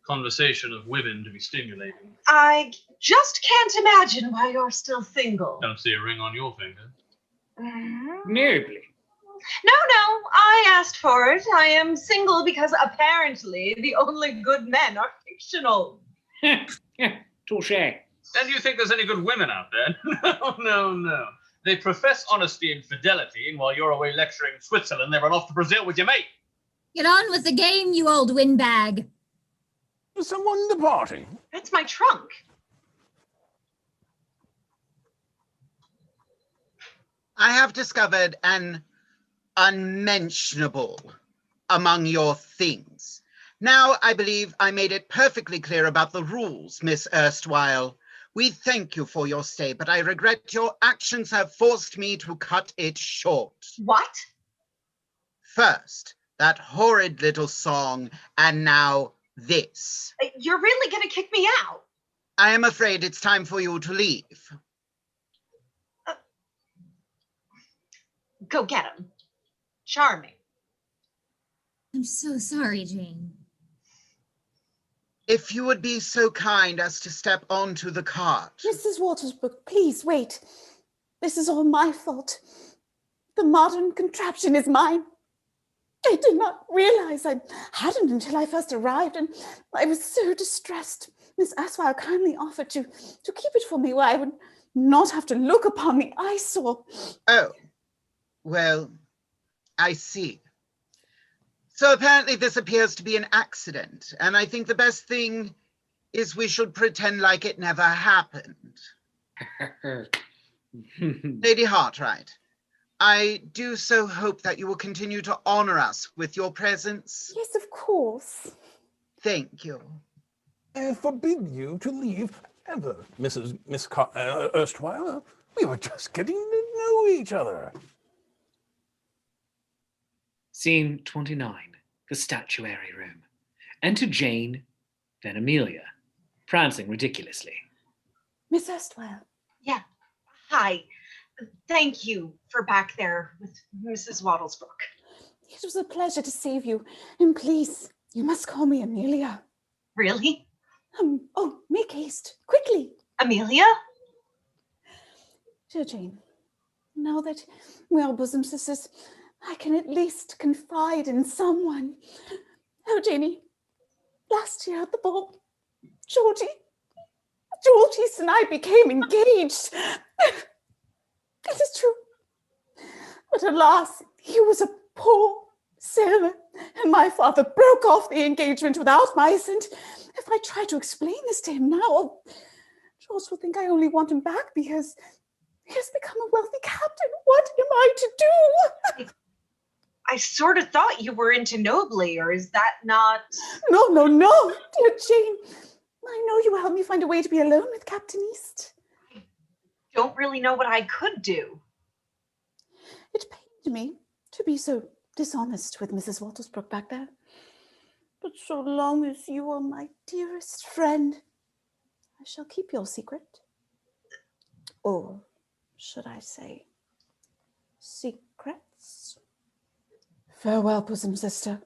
conversation of women to be stimulating. I just can't imagine why you're still single. Don't see a ring on your finger. Nobly. No, I asked for it. I am single because apparently the only good men are fictional. Touché. And you think there's any good women out there? No. They profess honesty and fidelity, and while you're away lecturing in Switzerland, they run off to Brazil with your mate. Get on with the game, you old windbag. Is someone departing? That's my trunk. I have discovered an unmentionable among your things. Now I believe I made it perfectly clear about the rules, Miss Erstwhile. We thank you for your stay, but I regret your actions have forced me to cut it short. What? First, that horrid little song, and now this. You're really gonna kick me out? I am afraid it's time for you to leave. Go get him. Charming. I'm so sorry, Jane. If you would be so kind as to step onto the cart. Mrs. Watersbrook, please wait. This is all my fault. The modern contraption is mine. I did not realize I hadn't until I first arrived, and I was so distressed. Miss Erstwhile kindly offered to keep it for me where I would not have to look upon the eyesore. Oh, well, I see. So apparently this appears to be an accident, and I think the best thing is we should pretend like it never happened. Lady Hartright, I do so hope that you will continue to honor us with your presence. Yes, of course. Thank you. I forbid you to leave ever, Miss Erstwhile. We were just getting to know each other. Scene 29, the statuary room. Enter Jane, then Amelia, prancing ridiculously. Miss Erstwhile. Yeah. Hi. Thank you for back there with Mrs. Wattlesbrook. It was a pleasure to see you. And please, you must call me Amelia. Really? Oh, make haste, quickly. Amelia? Dear Jane, now that we are bosom sisters, I can at least confide in someone. Oh, Janie, last year at the ball, Georgie and I became engaged. It is true. But alas, he was a poor sailor, and my father broke off the engagement without my assent. If I try to explain this to him now, George will think I only want him back because he has become a wealthy captain. What am I to do? I sort of thought you were into Nobly, or is that not? No, dear Jane. I know you will help me find a way to be alone with Captain East. I don't really know what I could do. It pained me to be so dishonest with Mrs. Watersbrook back there. But so long as you are my dearest friend, I shall keep your secret. Or should I say, secrets? Farewell, bosom sister.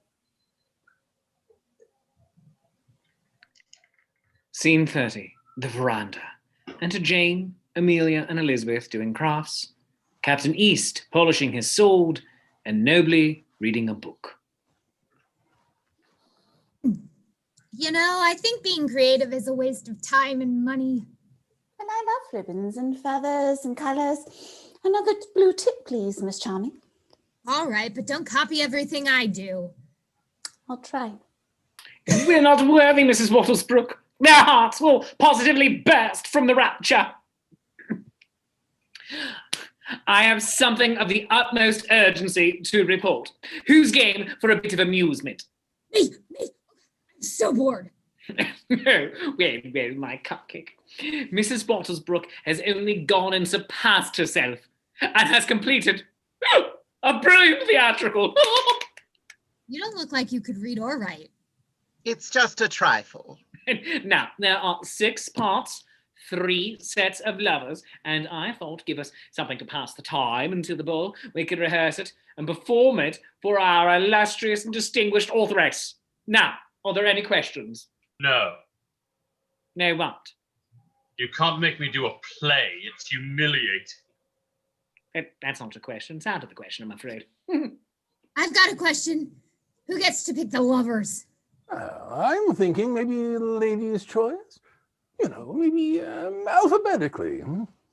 Scene 30, the veranda. Enter Jane, Amelia, and Elizabeth doing crafts, Captain East polishing his sword, and Nobly reading a book. You know, I think being creative is a waste of time and money. Well, I love ribbons and feathers and colours. Another blue tip, please, Miss Charming. All right, but don't copy everything I do. I'll try. We're not worthy, Mrs. Wattlesbrook. Their hearts will positively burst from the rapture. I have something of the utmost urgency to report. Who's game for a bit of amusement? Me. I'm so bored. Well, my cupcake. Mrs. Wattlesbrook has only gone and surpassed herself and has completed a brilliant theatrical. You don't look like you could read or write. It's just a trifle. Now, there are 6 parts, 3 sets of lovers, and I thought, give us something to pass the time until the ball. We could rehearse it and perform it for our illustrious and distinguished authoress. Now, are there any questions? No. No what? You can't make me do a play. It's humiliating. That's not a question. It's out of the question, I'm afraid. I've got a question. Who gets to pick the lovers? I'm thinking maybe ladies' choice. You know, maybe alphabetically.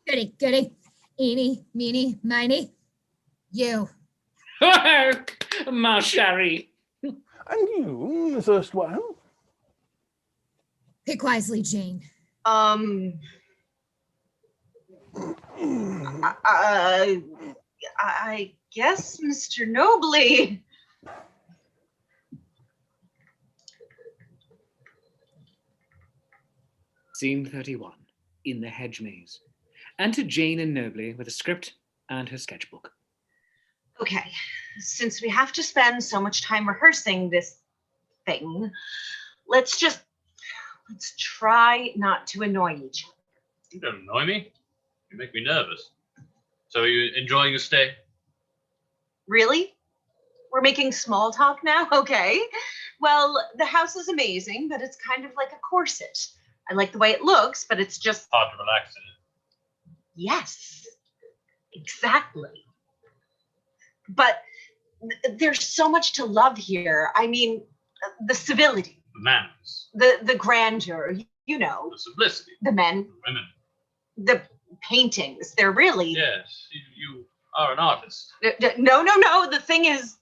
Goody. Eeny, meeny, miny. You. Ma chérie. And you, Miss Erstwhile? Pick wisely, Jane. I guess Mr. Nobly. Scene 31, in the hedge maze. Enter Jane and Nobly with a script and her sketchbook. Okay, since we have to spend so much time rehearsing this thing, let's try not to annoy each other. You don't annoy me. You make me nervous. So are you enjoying your stay? Really? We're making small talk now? Okay. Well, the house is amazing, but it's kind of like a corset. I like the way it looks, but it's just hard to relax in it. Yes, exactly. But there's so much to love here. I mean, the civility, The manners, the grandeur, you know, the simplicity, the men, the women. the paintings. They're really Yes, you are an artist. No. The thing is,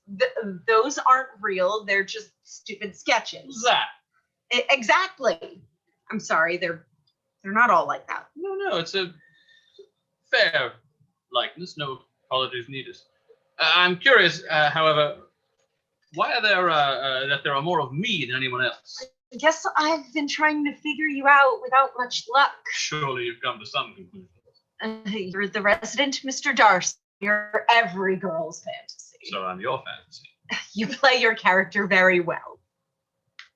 those aren't real. They're just stupid sketches. Who's that? Exactly. I'm sorry. They're not all like that. No, it's a fair likeness. No apologies needed. I'm curious, however, why are there are more of me than anyone else? I guess I've been trying to figure you out without much luck. Surely you've come to some conclusion. You're the resident Mr. Darcy. You're every girl's fantasy. So I'm your fantasy. You play your character very well.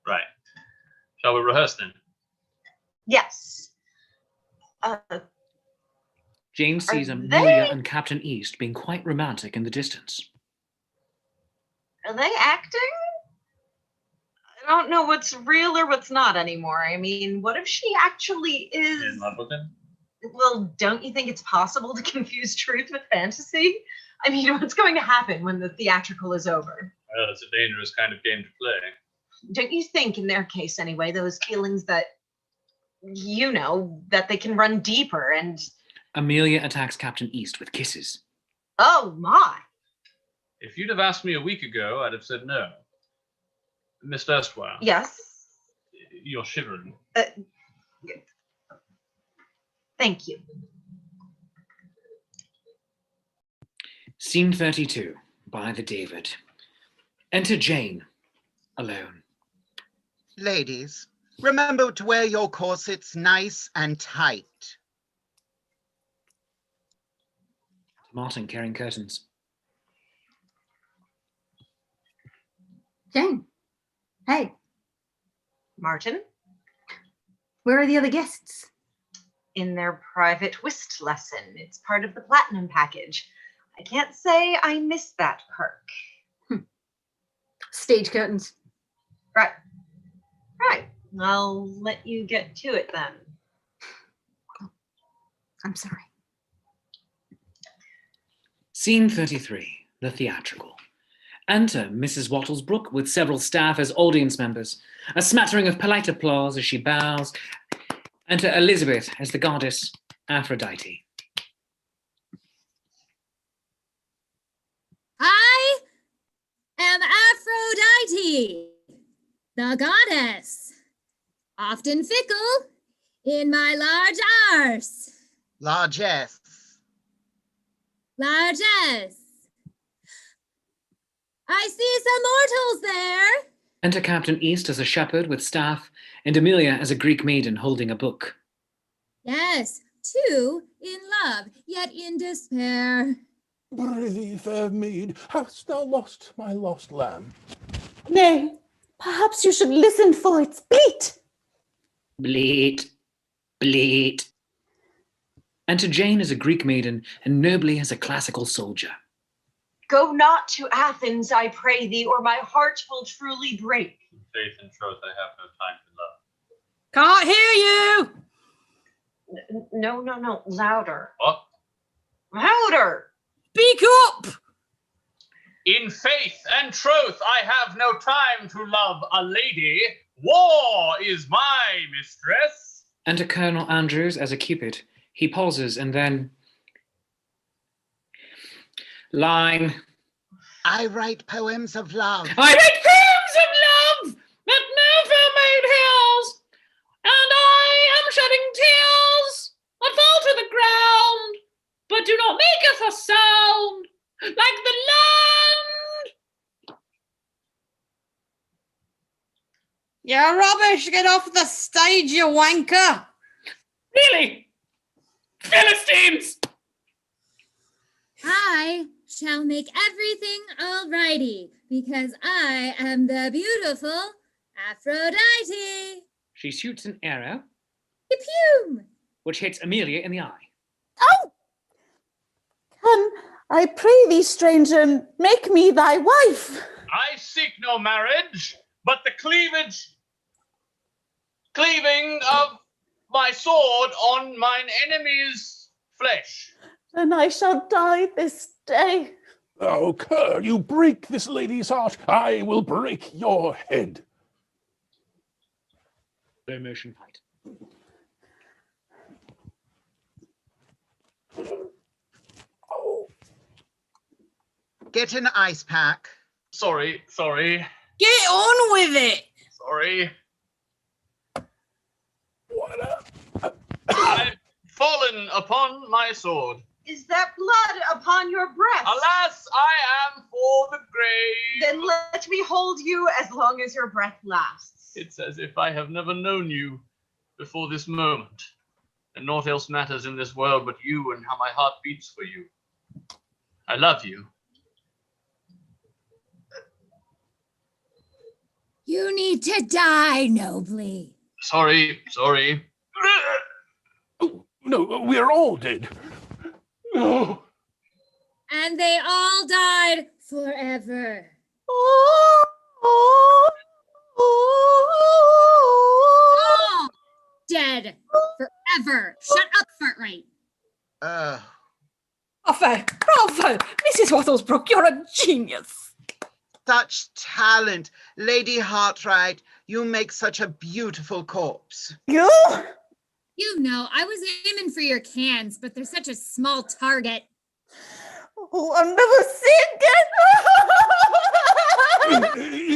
Right. Shall we rehearse then? Yes. Jane sees Amelia and Captain East being quite romantic in the distance. Are they acting? I don't know what's real or what's not anymore. I mean, what if she actually is in love with him? Well, don't you think it's possible to confuse truth with fantasy? I mean, what's going to happen when the theatrical is over? Well, it's a dangerous kind of game to play. Don't you think, in their case anyway, those feelings that, you know, that they can run deeper and... Amelia attacks Captain East with kisses. Oh, my. If you'd have asked me a week ago, I'd have said no. Miss Erstwhile. Yes? You're shivering. Thank you. Scene 32, by the David. Enter Jane, alone. Ladies, remember to wear your corsets nice and tight. Martin carrying curtains. Jane. Hey. Martin? Where are the other guests? In their private whist lesson. It's part of the platinum package. I can't say I missed that perk. Stage curtains. Right. I'll let you get to it then. I'm sorry. Scene 33, the theatrical. Enter Mrs. Wattlesbrook with several staff as audience members. A smattering of polite applause as she bows. Enter Elizabeth as the goddess Aphrodite. I am Aphrodite, the goddess, often fickle in my large arse. Largesse. Largesse. I see some mortals there. Enter Captain East as a shepherd with staff, and Amelia as a Greek maiden holding a book. Yes, two in love, yet in despair. Prithee, fair maid, hast thou lost my lost lamb? Nay, perhaps you should listen for its bleat. Bleat, bleat. Enter Jane as a Greek maiden, and Nobly as a classical soldier. Go not to Athens, I pray thee, or my heart will truly break. In faith and troth, I have no time to love. Can't hear you! No, louder. What? Louder! Speak up! In faith and troth, I have no time to love a lady. War is my mistress. Enter Colonel Andrews as a Cupid. He pauses and then... Line. I write poems of love. I write poems of love that no fair maid hears, and I am shedding tears that fall to the ground, but do not maketh a sound like the land. You're rubbish! Get off the stage, you wanker! Really? Philistines! I shall make everything alrighty, because I am the beautiful Aphrodite. She shoots an arrow, Pew! which hits Amelia in the eye. Oh! Can I pray thee, stranger, make me thy wife? I seek no marriage, but the cleaving of my sword on mine enemy's flesh. Then I shall die this day. Oh, cur, you break this lady's heart. I will break your head. Slow motion fight. Get an ice pack. Sorry. Get on with it! Sorry. I've fallen upon my sword. Is that blood upon your breast? Alas, I am for the grave. Then let me hold you as long as your breath lasts. It's as if I have never known you before this moment, and naught else matters in this world but you and how my heart beats for you. I love you. You need to die nobly. Sorry. Oh, no, we're all dead. No. And they all died forever. All dead forever. Shut up, Fartright. Bravo! Mrs. Wattlesbrook, you're a genius. Such talent. Lady Hartright, you make such a beautiful corpse. You? You know, I was aiming for your cans, but they're such a small target. Oh, I'll never see again.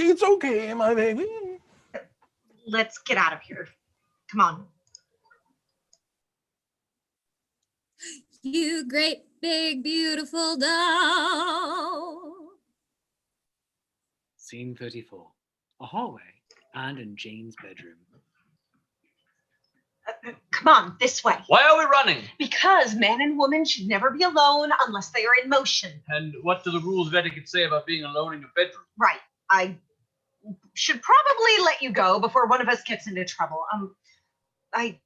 It's okay, my baby. Let's get out of here. Come on. You great, big, beautiful doll. Scene 34. A hallway and in Jane's bedroom. Come on, this way. Why are we running? Because man and woman should never be alone unless they are in motion. And what do the rules of etiquette say about being alone in your bedroom? Right. I should probably let you go before one of us gets into trouble. I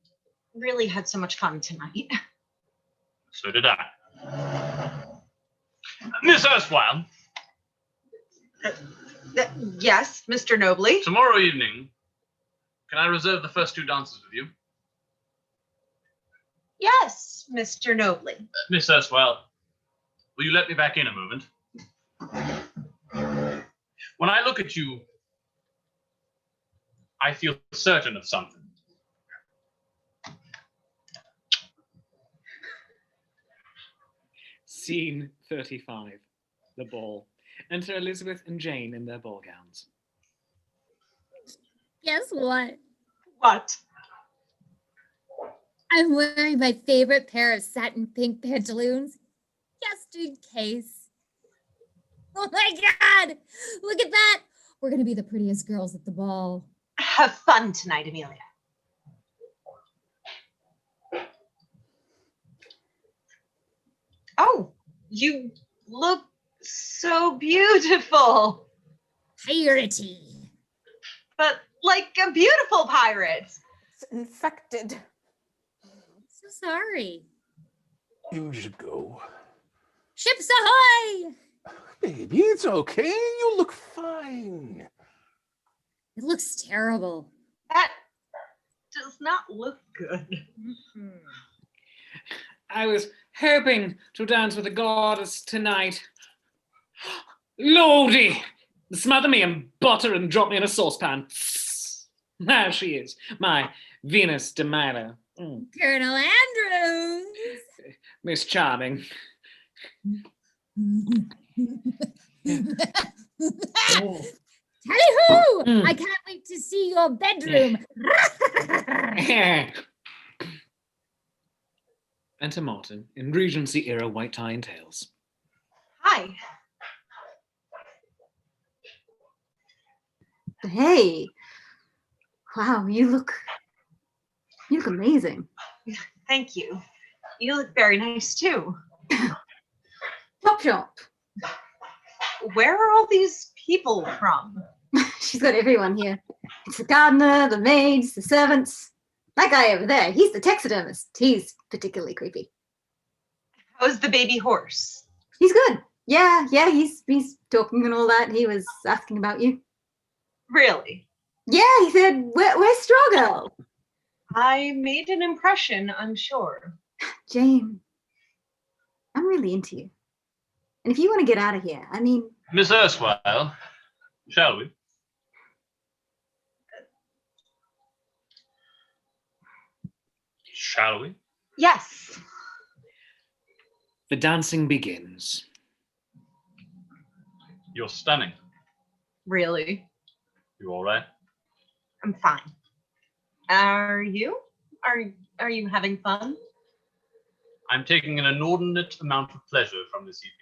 really had so much fun tonight. So did I. Miss Erstwhile. Yes, Mr. Nobley. Tomorrow evening, Can I reserve the first 2 dances with you? Yes, Mr. Nobley. Miss Erstwhile, will you let me back in a moment? When I look at you, I feel certain of something. Scene 35, the ball. Enter Elizabeth and Jane in their ball gowns. Guess what? What? I'm wearing my favorite pair of satin pink pantaloons, just in case. Oh my God! Look at that! We're gonna be the prettiest girls at the ball. Have fun tonight, Amelia. Oh, you look so beautiful. Purity. But like a beautiful pirate. It's infected. So sorry. You should go. Ships ahoy! Baby, it's okay. You look fine. It looks terrible. That does not look good. I was hoping to dance with the goddess tonight. Lordy! Smother me in butter and drop me in a saucepan. There she is, my Venus de Milo. Colonel Andrews! Miss Charming. Tally-hoo! I can't wait to see your bedroom. Enter Martin in Regency era white tie and tails. Hi. Hey. Wow, you look amazing. Thank you. You look very nice too. Top shop. Where are all these people from? She's got everyone here. It's the gardener, the maids, the servants. That guy over there, he's the taxidermist. He's particularly creepy. How's the baby horse? He's good. Yeah, he's talking and all that. He was asking about you. Really? Yeah, he said, where's Straw Girl? I made an impression, I'm sure. Jane, I'm really into you. And if you want to get out of here, I mean... Miss Erstwhile, shall we? Shall we? Yes. The dancing begins. You're stunning. Really? You all right? I'm fine. Are you? Are you having fun? I'm taking an inordinate amount of pleasure from this evening.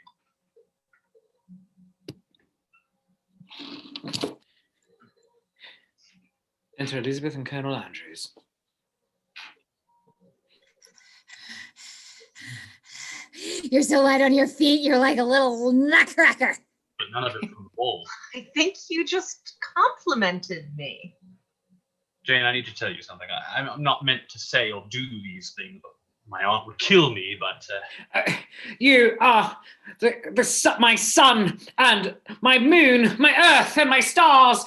Enter Elizabeth and Colonel Andrews. You're so light on your feet, you're like a little nutcracker. But none of it from the ball. I think you just complimented me. Jane, I need to tell you something. I'm not meant to say or do these things. My aunt would kill me, but... You are my sun and my moon, my earth and my stars.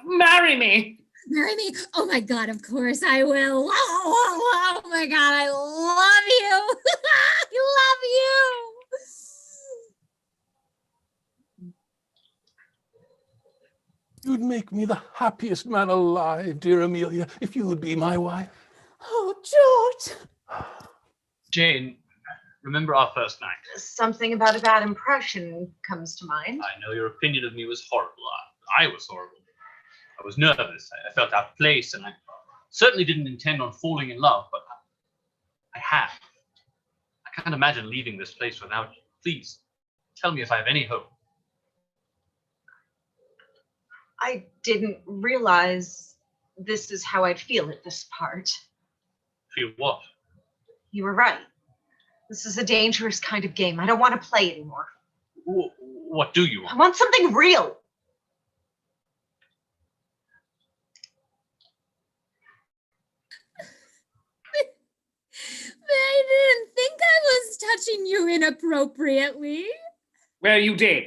Marry me. Marry me? Oh my God, of course I will. Oh my God, I love you. I love you. You'd make me the happiest man alive, dear Amelia, if you would be my wife. Oh, George. Jane, remember our first night? Something about a bad impression comes to mind. I know your opinion of me was horrible. I was horrible. I was nervous. I felt out of place, and I certainly didn't intend on falling in love, but I have. I can't imagine leaving this place without you. Please, tell me if I have any hope. I didn't realize this is how I'd feel at this part. Feel what? You were right. This is a dangerous kind of game. I don't want to play anymore. What do you want? I want something real. I didn't think I was touching you inappropriately. Well, you did.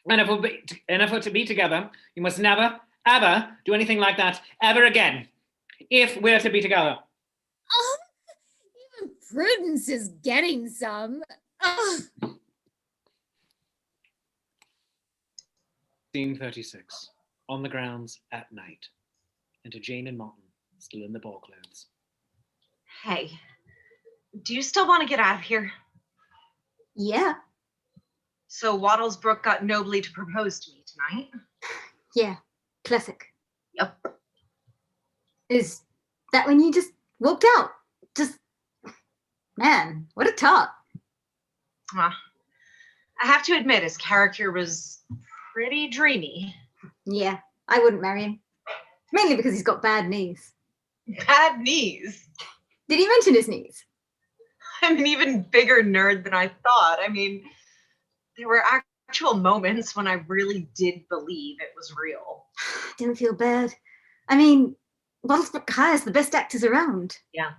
And if we're to be together, you must never, ever do anything like that ever again, if we're to be together. Even Prudence is getting some. Ugh. Scene 36. On the grounds at night. Enter Jane and Martin, still in the ball clothes. Hey, do you still want to get out of here? Yeah. So Wattlesbrook got nobly to propose to me tonight? Yeah. Classic. Yep. Is that when you just walked out? Just, man, what a tart. I have to admit, his character was pretty dreamy. Yeah, I wouldn't marry him. Mainly because he's got bad knees. Bad knees? Did he mention his knees? I'm an even bigger nerd than I thought. I mean, there were actual moments when I really did believe it was real. Didn't feel bad. I mean, Wattlesbrook hires the best actors around. Yeah.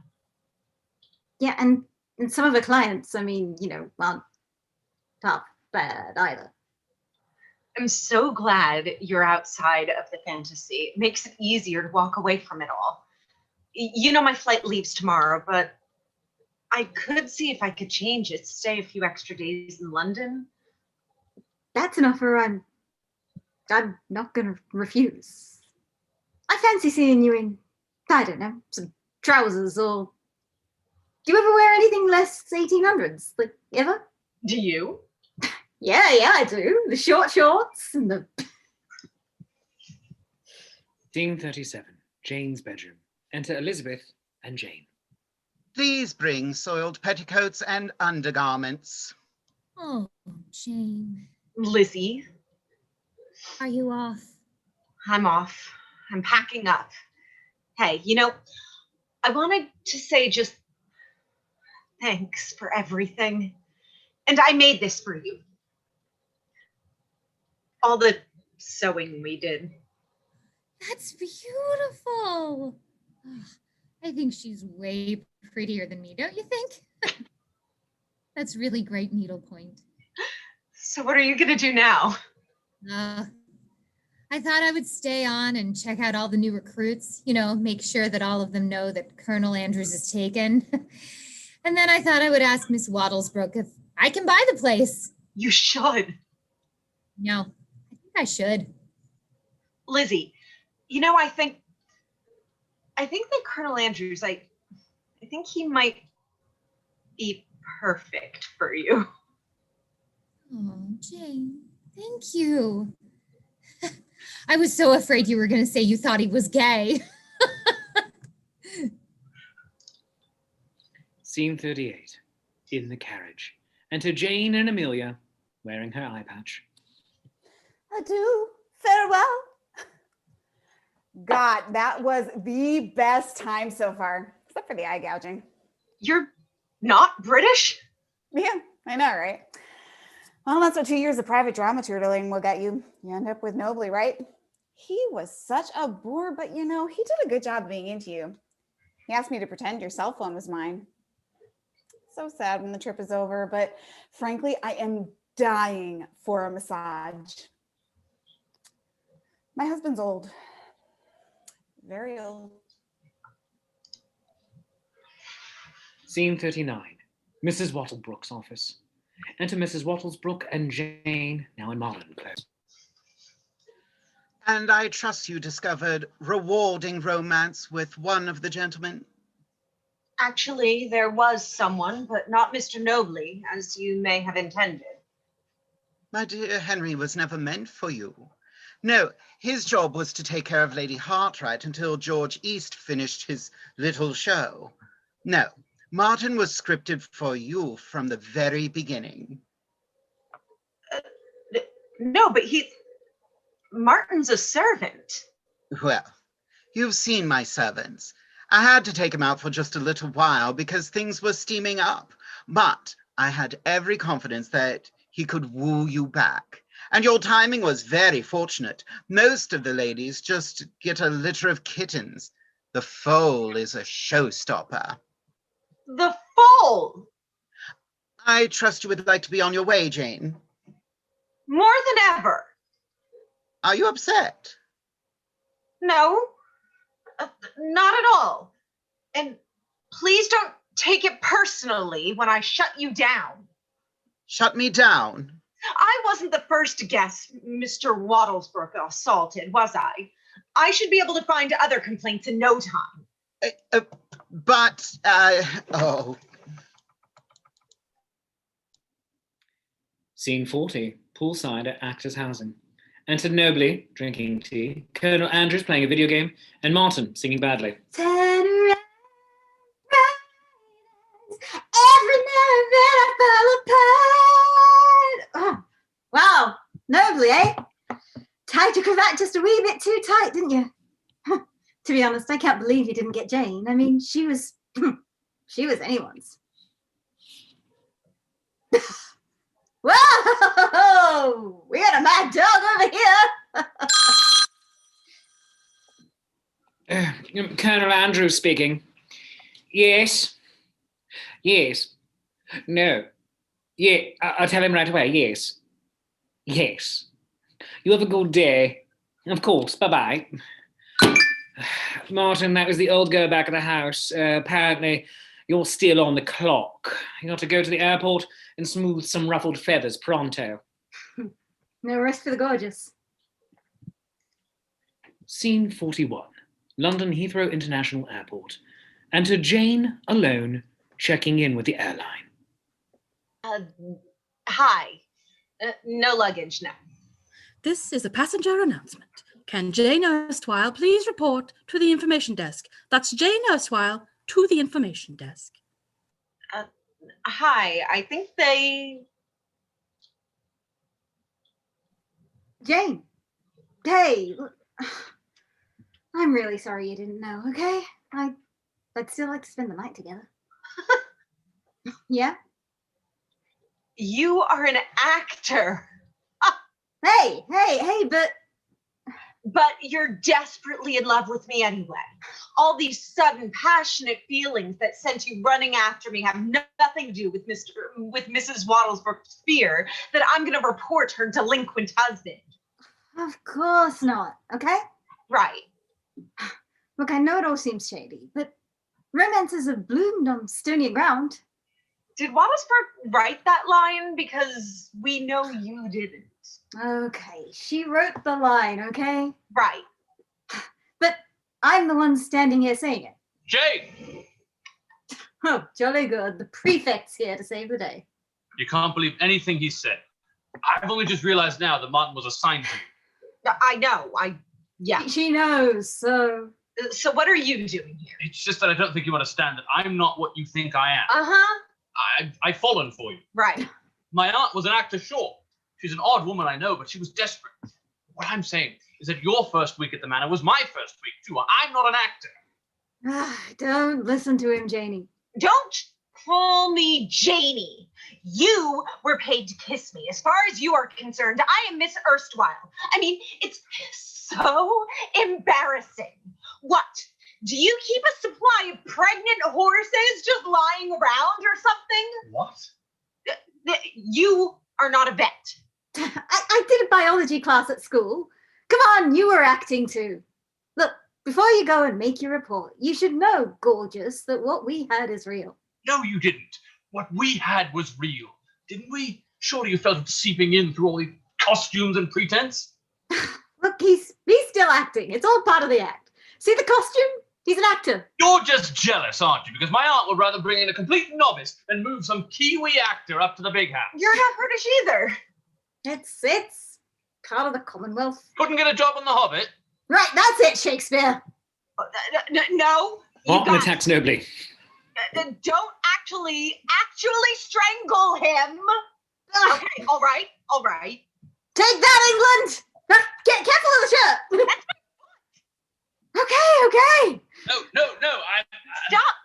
Yeah, and some of her clients, I mean, aren't tough bad either. I'm so glad you're outside of the fantasy. It makes it easier to walk away from it all. You know my flight leaves tomorrow, but I could see if I could change it, stay a few extra days in London. That's an offer I'm not going to refuse. I fancy seeing you in, I don't know, some trousers or... Do you ever wear anything less 1800s? Like, ever? Do you? Yeah, I do. The short shorts and the... Scene 37. Jane's bedroom. Enter Elizabeth and Jane. Please bring soiled petticoats and undergarments. Oh, Jane. Lizzie. Are you off? I'm off. I'm packing up. Hey, I wanted to say just thanks for everything. And I made this for you. All the sewing we did. That's beautiful. Ugh, I think she's way prettier than me, don't you think? That's really great needlepoint. So what are you going to do now? I thought I would stay on and check out all the new recruits, make sure that all of them know that Colonel Andrews is taken. And then I thought I would ask Miss Wattlesbrook if I can buy the place. You should. No, I think I should. Lizzie, I think that Colonel Andrews, I think he might be perfect for you. Oh, Jane, thank you. I was so afraid you were going to say you thought he was gay. Scene 38. In the carriage. Enter Jane and Amelia, wearing her eye patch. Adieu, farewell. God, that was the best time so far, except for the eye gouging. You're not British? Yeah, I know, right? Well, that's what 2 years of private drama tutoring will get you. You end up with Nobly, right? He was such a bore, but he did a good job being into you. He asked me to pretend your cell phone was mine. So sad when the trip is over, but frankly, I am dying for a massage. My husband's old. Very old. Scene 39. Mrs. Wattlebrook's office. Enter Mrs. Wattlesbrook and Jane, now in modern clothes. And I trust you discovered rewarding romance with one of the gentlemen? Actually, there was someone, but not Mr. Nobly, as you may have intended. My dear, Henry was never meant for you. No, his job was to take care of Lady Hartright until George East finished his little show. No, Martin was scripted for you from the very beginning. No, but Martin's a servant. Well, you've seen my servants. I had to take him out for just a little while because things were steaming up, but I had every confidence that he could woo you back. And your timing was very fortunate. Most of the ladies just get a litter of kittens. The foal is a showstopper. The foal? I trust you would like to be on your way, Jane. More than ever. Are you upset? No, not at all. And please don't take it personally when I shut you down. Shut me down? I wasn't the first to guess Mr. Wattlesbrook assaulted, was I? I should be able to find other complaints in no time. Oh. Scene 40, Poolside at Actors' Housing. Enter Nobly, drinking tea, Colonel Andrews playing a video game, and Martin singing badly. Turn around, every nerve that I fell apart. Oh, wow, Nobly, eh? Tied your cravat just a wee bit too tight, didn't you? To be honest, I can't believe you didn't get Jane. I mean, she was anyone's. Whoa! We got a mad dog over here. Colonel Andrews speaking. Yes. Yes. No. Yeah, I'll tell him right away. Yes. Yes. You have a good day. Of course. Bye-bye. Martin, that was the old girl back at the house. Apparently, you're still on the clock. You got to go to the airport and smooth some ruffled feathers pronto. No rest for the gorgeous. Scene 41, London Heathrow International Airport. Enter Jane alone, checking in with the airline. Hi. No luggage, no. This is a passenger announcement. Can Jane Erstwhile please report to the information desk? That's Jane Erstwhile to the information desk. Hi, I think they... Jane, hey, I'm really sorry you didn't know, okay? I'd still like to spend the night together. Yeah? You are an actor. Hey, But you're desperately in love with me anyway. All these sudden passionate feelings that sent you running after me have nothing to do with Mrs. Wattlesbrook's fear that I'm going to report her delinquent husband. Of course not, okay? Right. Look, I know it all seems shady, but romances have bloomed on stony ground. Did Wattlesbrook write that line? Because we know you didn't. Okay, she wrote the line, okay? Right. But I'm the one standing here saying it. Jane! Oh, jolly good. The prefect's here to save the day. You can't believe anything he said. I've only just realized now that Martin was assigned to you. I know. Yeah. She knows, so... So what are you doing here? It's just that I don't think you understand that I'm not what you think I am. Uh-huh. I've fallen for you. Right. My aunt was an actor, sure. She's an odd woman, I know, but she was desperate. What I'm saying is that your first week at the Manor was my first week, too. I'm not an actor. Don't listen to him, Janie. Don't call me Janie. You were paid to kiss me. As far as you are concerned, I am Miss Erstwhile. I mean, it's so embarrassing. What? Do you keep a supply of pregnant horses just lying around or something? What? You are not a vet. I did a biology class at school. Come on, you were acting too. Look, before you go and make your report, you should know, gorgeous, that what we had is real. No, you didn't. What we had was real. Didn't we? Surely you felt it seeping in through all the costumes and pretense? Look, he's still acting. It's all part of the act. See the costume? He's an actor. You're just jealous, aren't you? Because my aunt would rather bring in a complete novice than move some Kiwi actor up to the big house. You're not British either. It's part of the Commonwealth. Couldn't get a job on The Hobbit? Right, that's it, Shakespeare. No. Martin attacks Nobly. Don't actually strangle him. Okay, all right. Take that, England! Get careful of the shirt. Okay. No. Stop.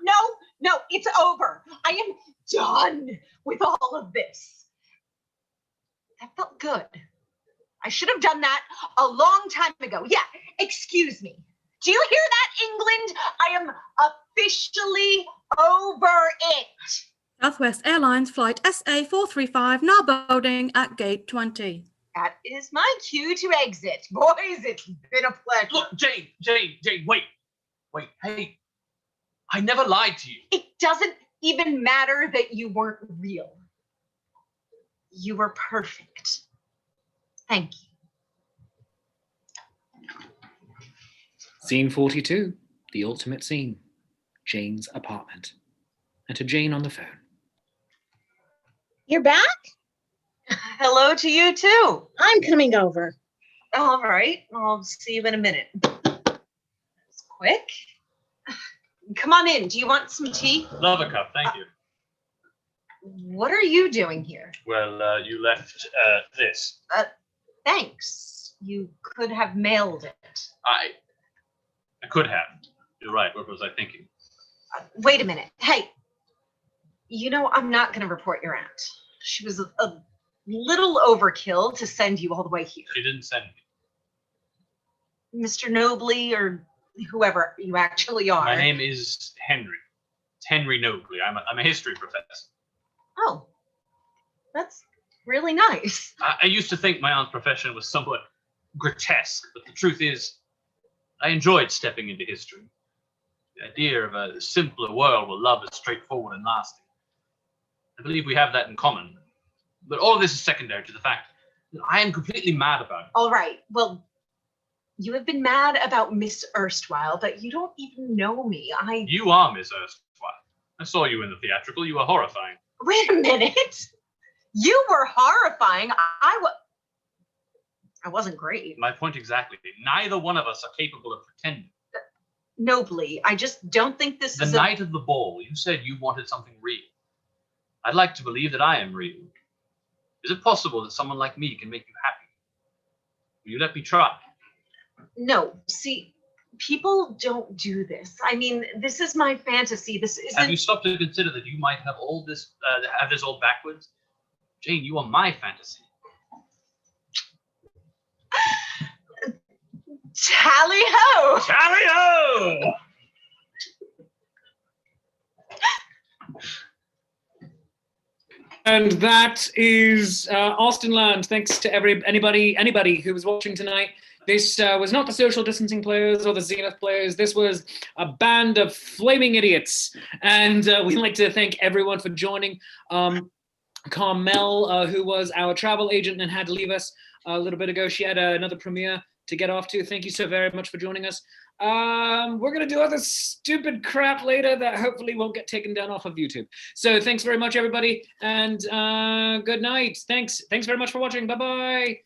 No, it's over. I am done with all of this. That felt good. I should have done that a long time ago. Yeah, excuse me. Do you hear that, England? I am officially over it. Southwest Airlines flight SA435 now boarding at gate 20. That is my cue to exit. Boys, it's been a pleasure. Look, Jane, wait. Hey, I never lied to you. It doesn't even matter that you weren't real. You were perfect. Thank you. Scene 42, the ultimate scene. Jane's apartment. And to Jane on the phone. You're back? Hello to you too. I'm coming over. All right, I'll see you in a minute. It's quick. Come on in. Do you want some tea? Love a cup, thank you. What are you doing here? Well, you left this. Thanks. You could have mailed it. I could have. You're right. What was I thinking? Wait a minute. Hey, you know, I'm not going to report your aunt. She was a little overkill to send you all the way here. She didn't send me. Mr. Nobley, or whoever you actually are. My name is Henry. It's Henry Nobley. I'm a history professor. Oh, that's really nice. I used to think my aunt's profession was somewhat grotesque, but the truth is, I enjoyed stepping into history. The idea of a simpler world where love is straightforward and lasting. I believe we have that in common. But all of this is secondary to the fact that I am completely mad about it. All right, well, you have been mad about Miss Erstwhile, but you don't even know me. You are Miss Erstwhile. I saw you in the theatrical. You were horrifying. Wait a minute. You were horrifying. I wasn't great. My point exactly. Neither one of us are capable of pretending. Nobly. I just don't think this is the night of the ball, you said you wanted something real. I'd like to believe that I am real. Is it possible that someone like me can make you happy? Will you let me try? No. See, people don't do this. I mean, this is my fantasy. This isn't... Have you stopped to consider that you might have all this, have this all backwards? Jane, you are my fantasy. Tally ho! Tally ho! And that is Austenland. Thanks to anybody who was watching tonight. This was not the social distancing players or the Zenith players. This was a band of flaming idiots. And we'd like to thank everyone for joining. Carmel, who was our travel agent and had to leave us a little bit ago, she had another premiere to get off to. Thank you so very much for joining us. We're going to do other stupid crap later that hopefully won't get taken down off of YouTube. So thanks very much, everybody, and good night. Thanks very much for watching. Bye-bye.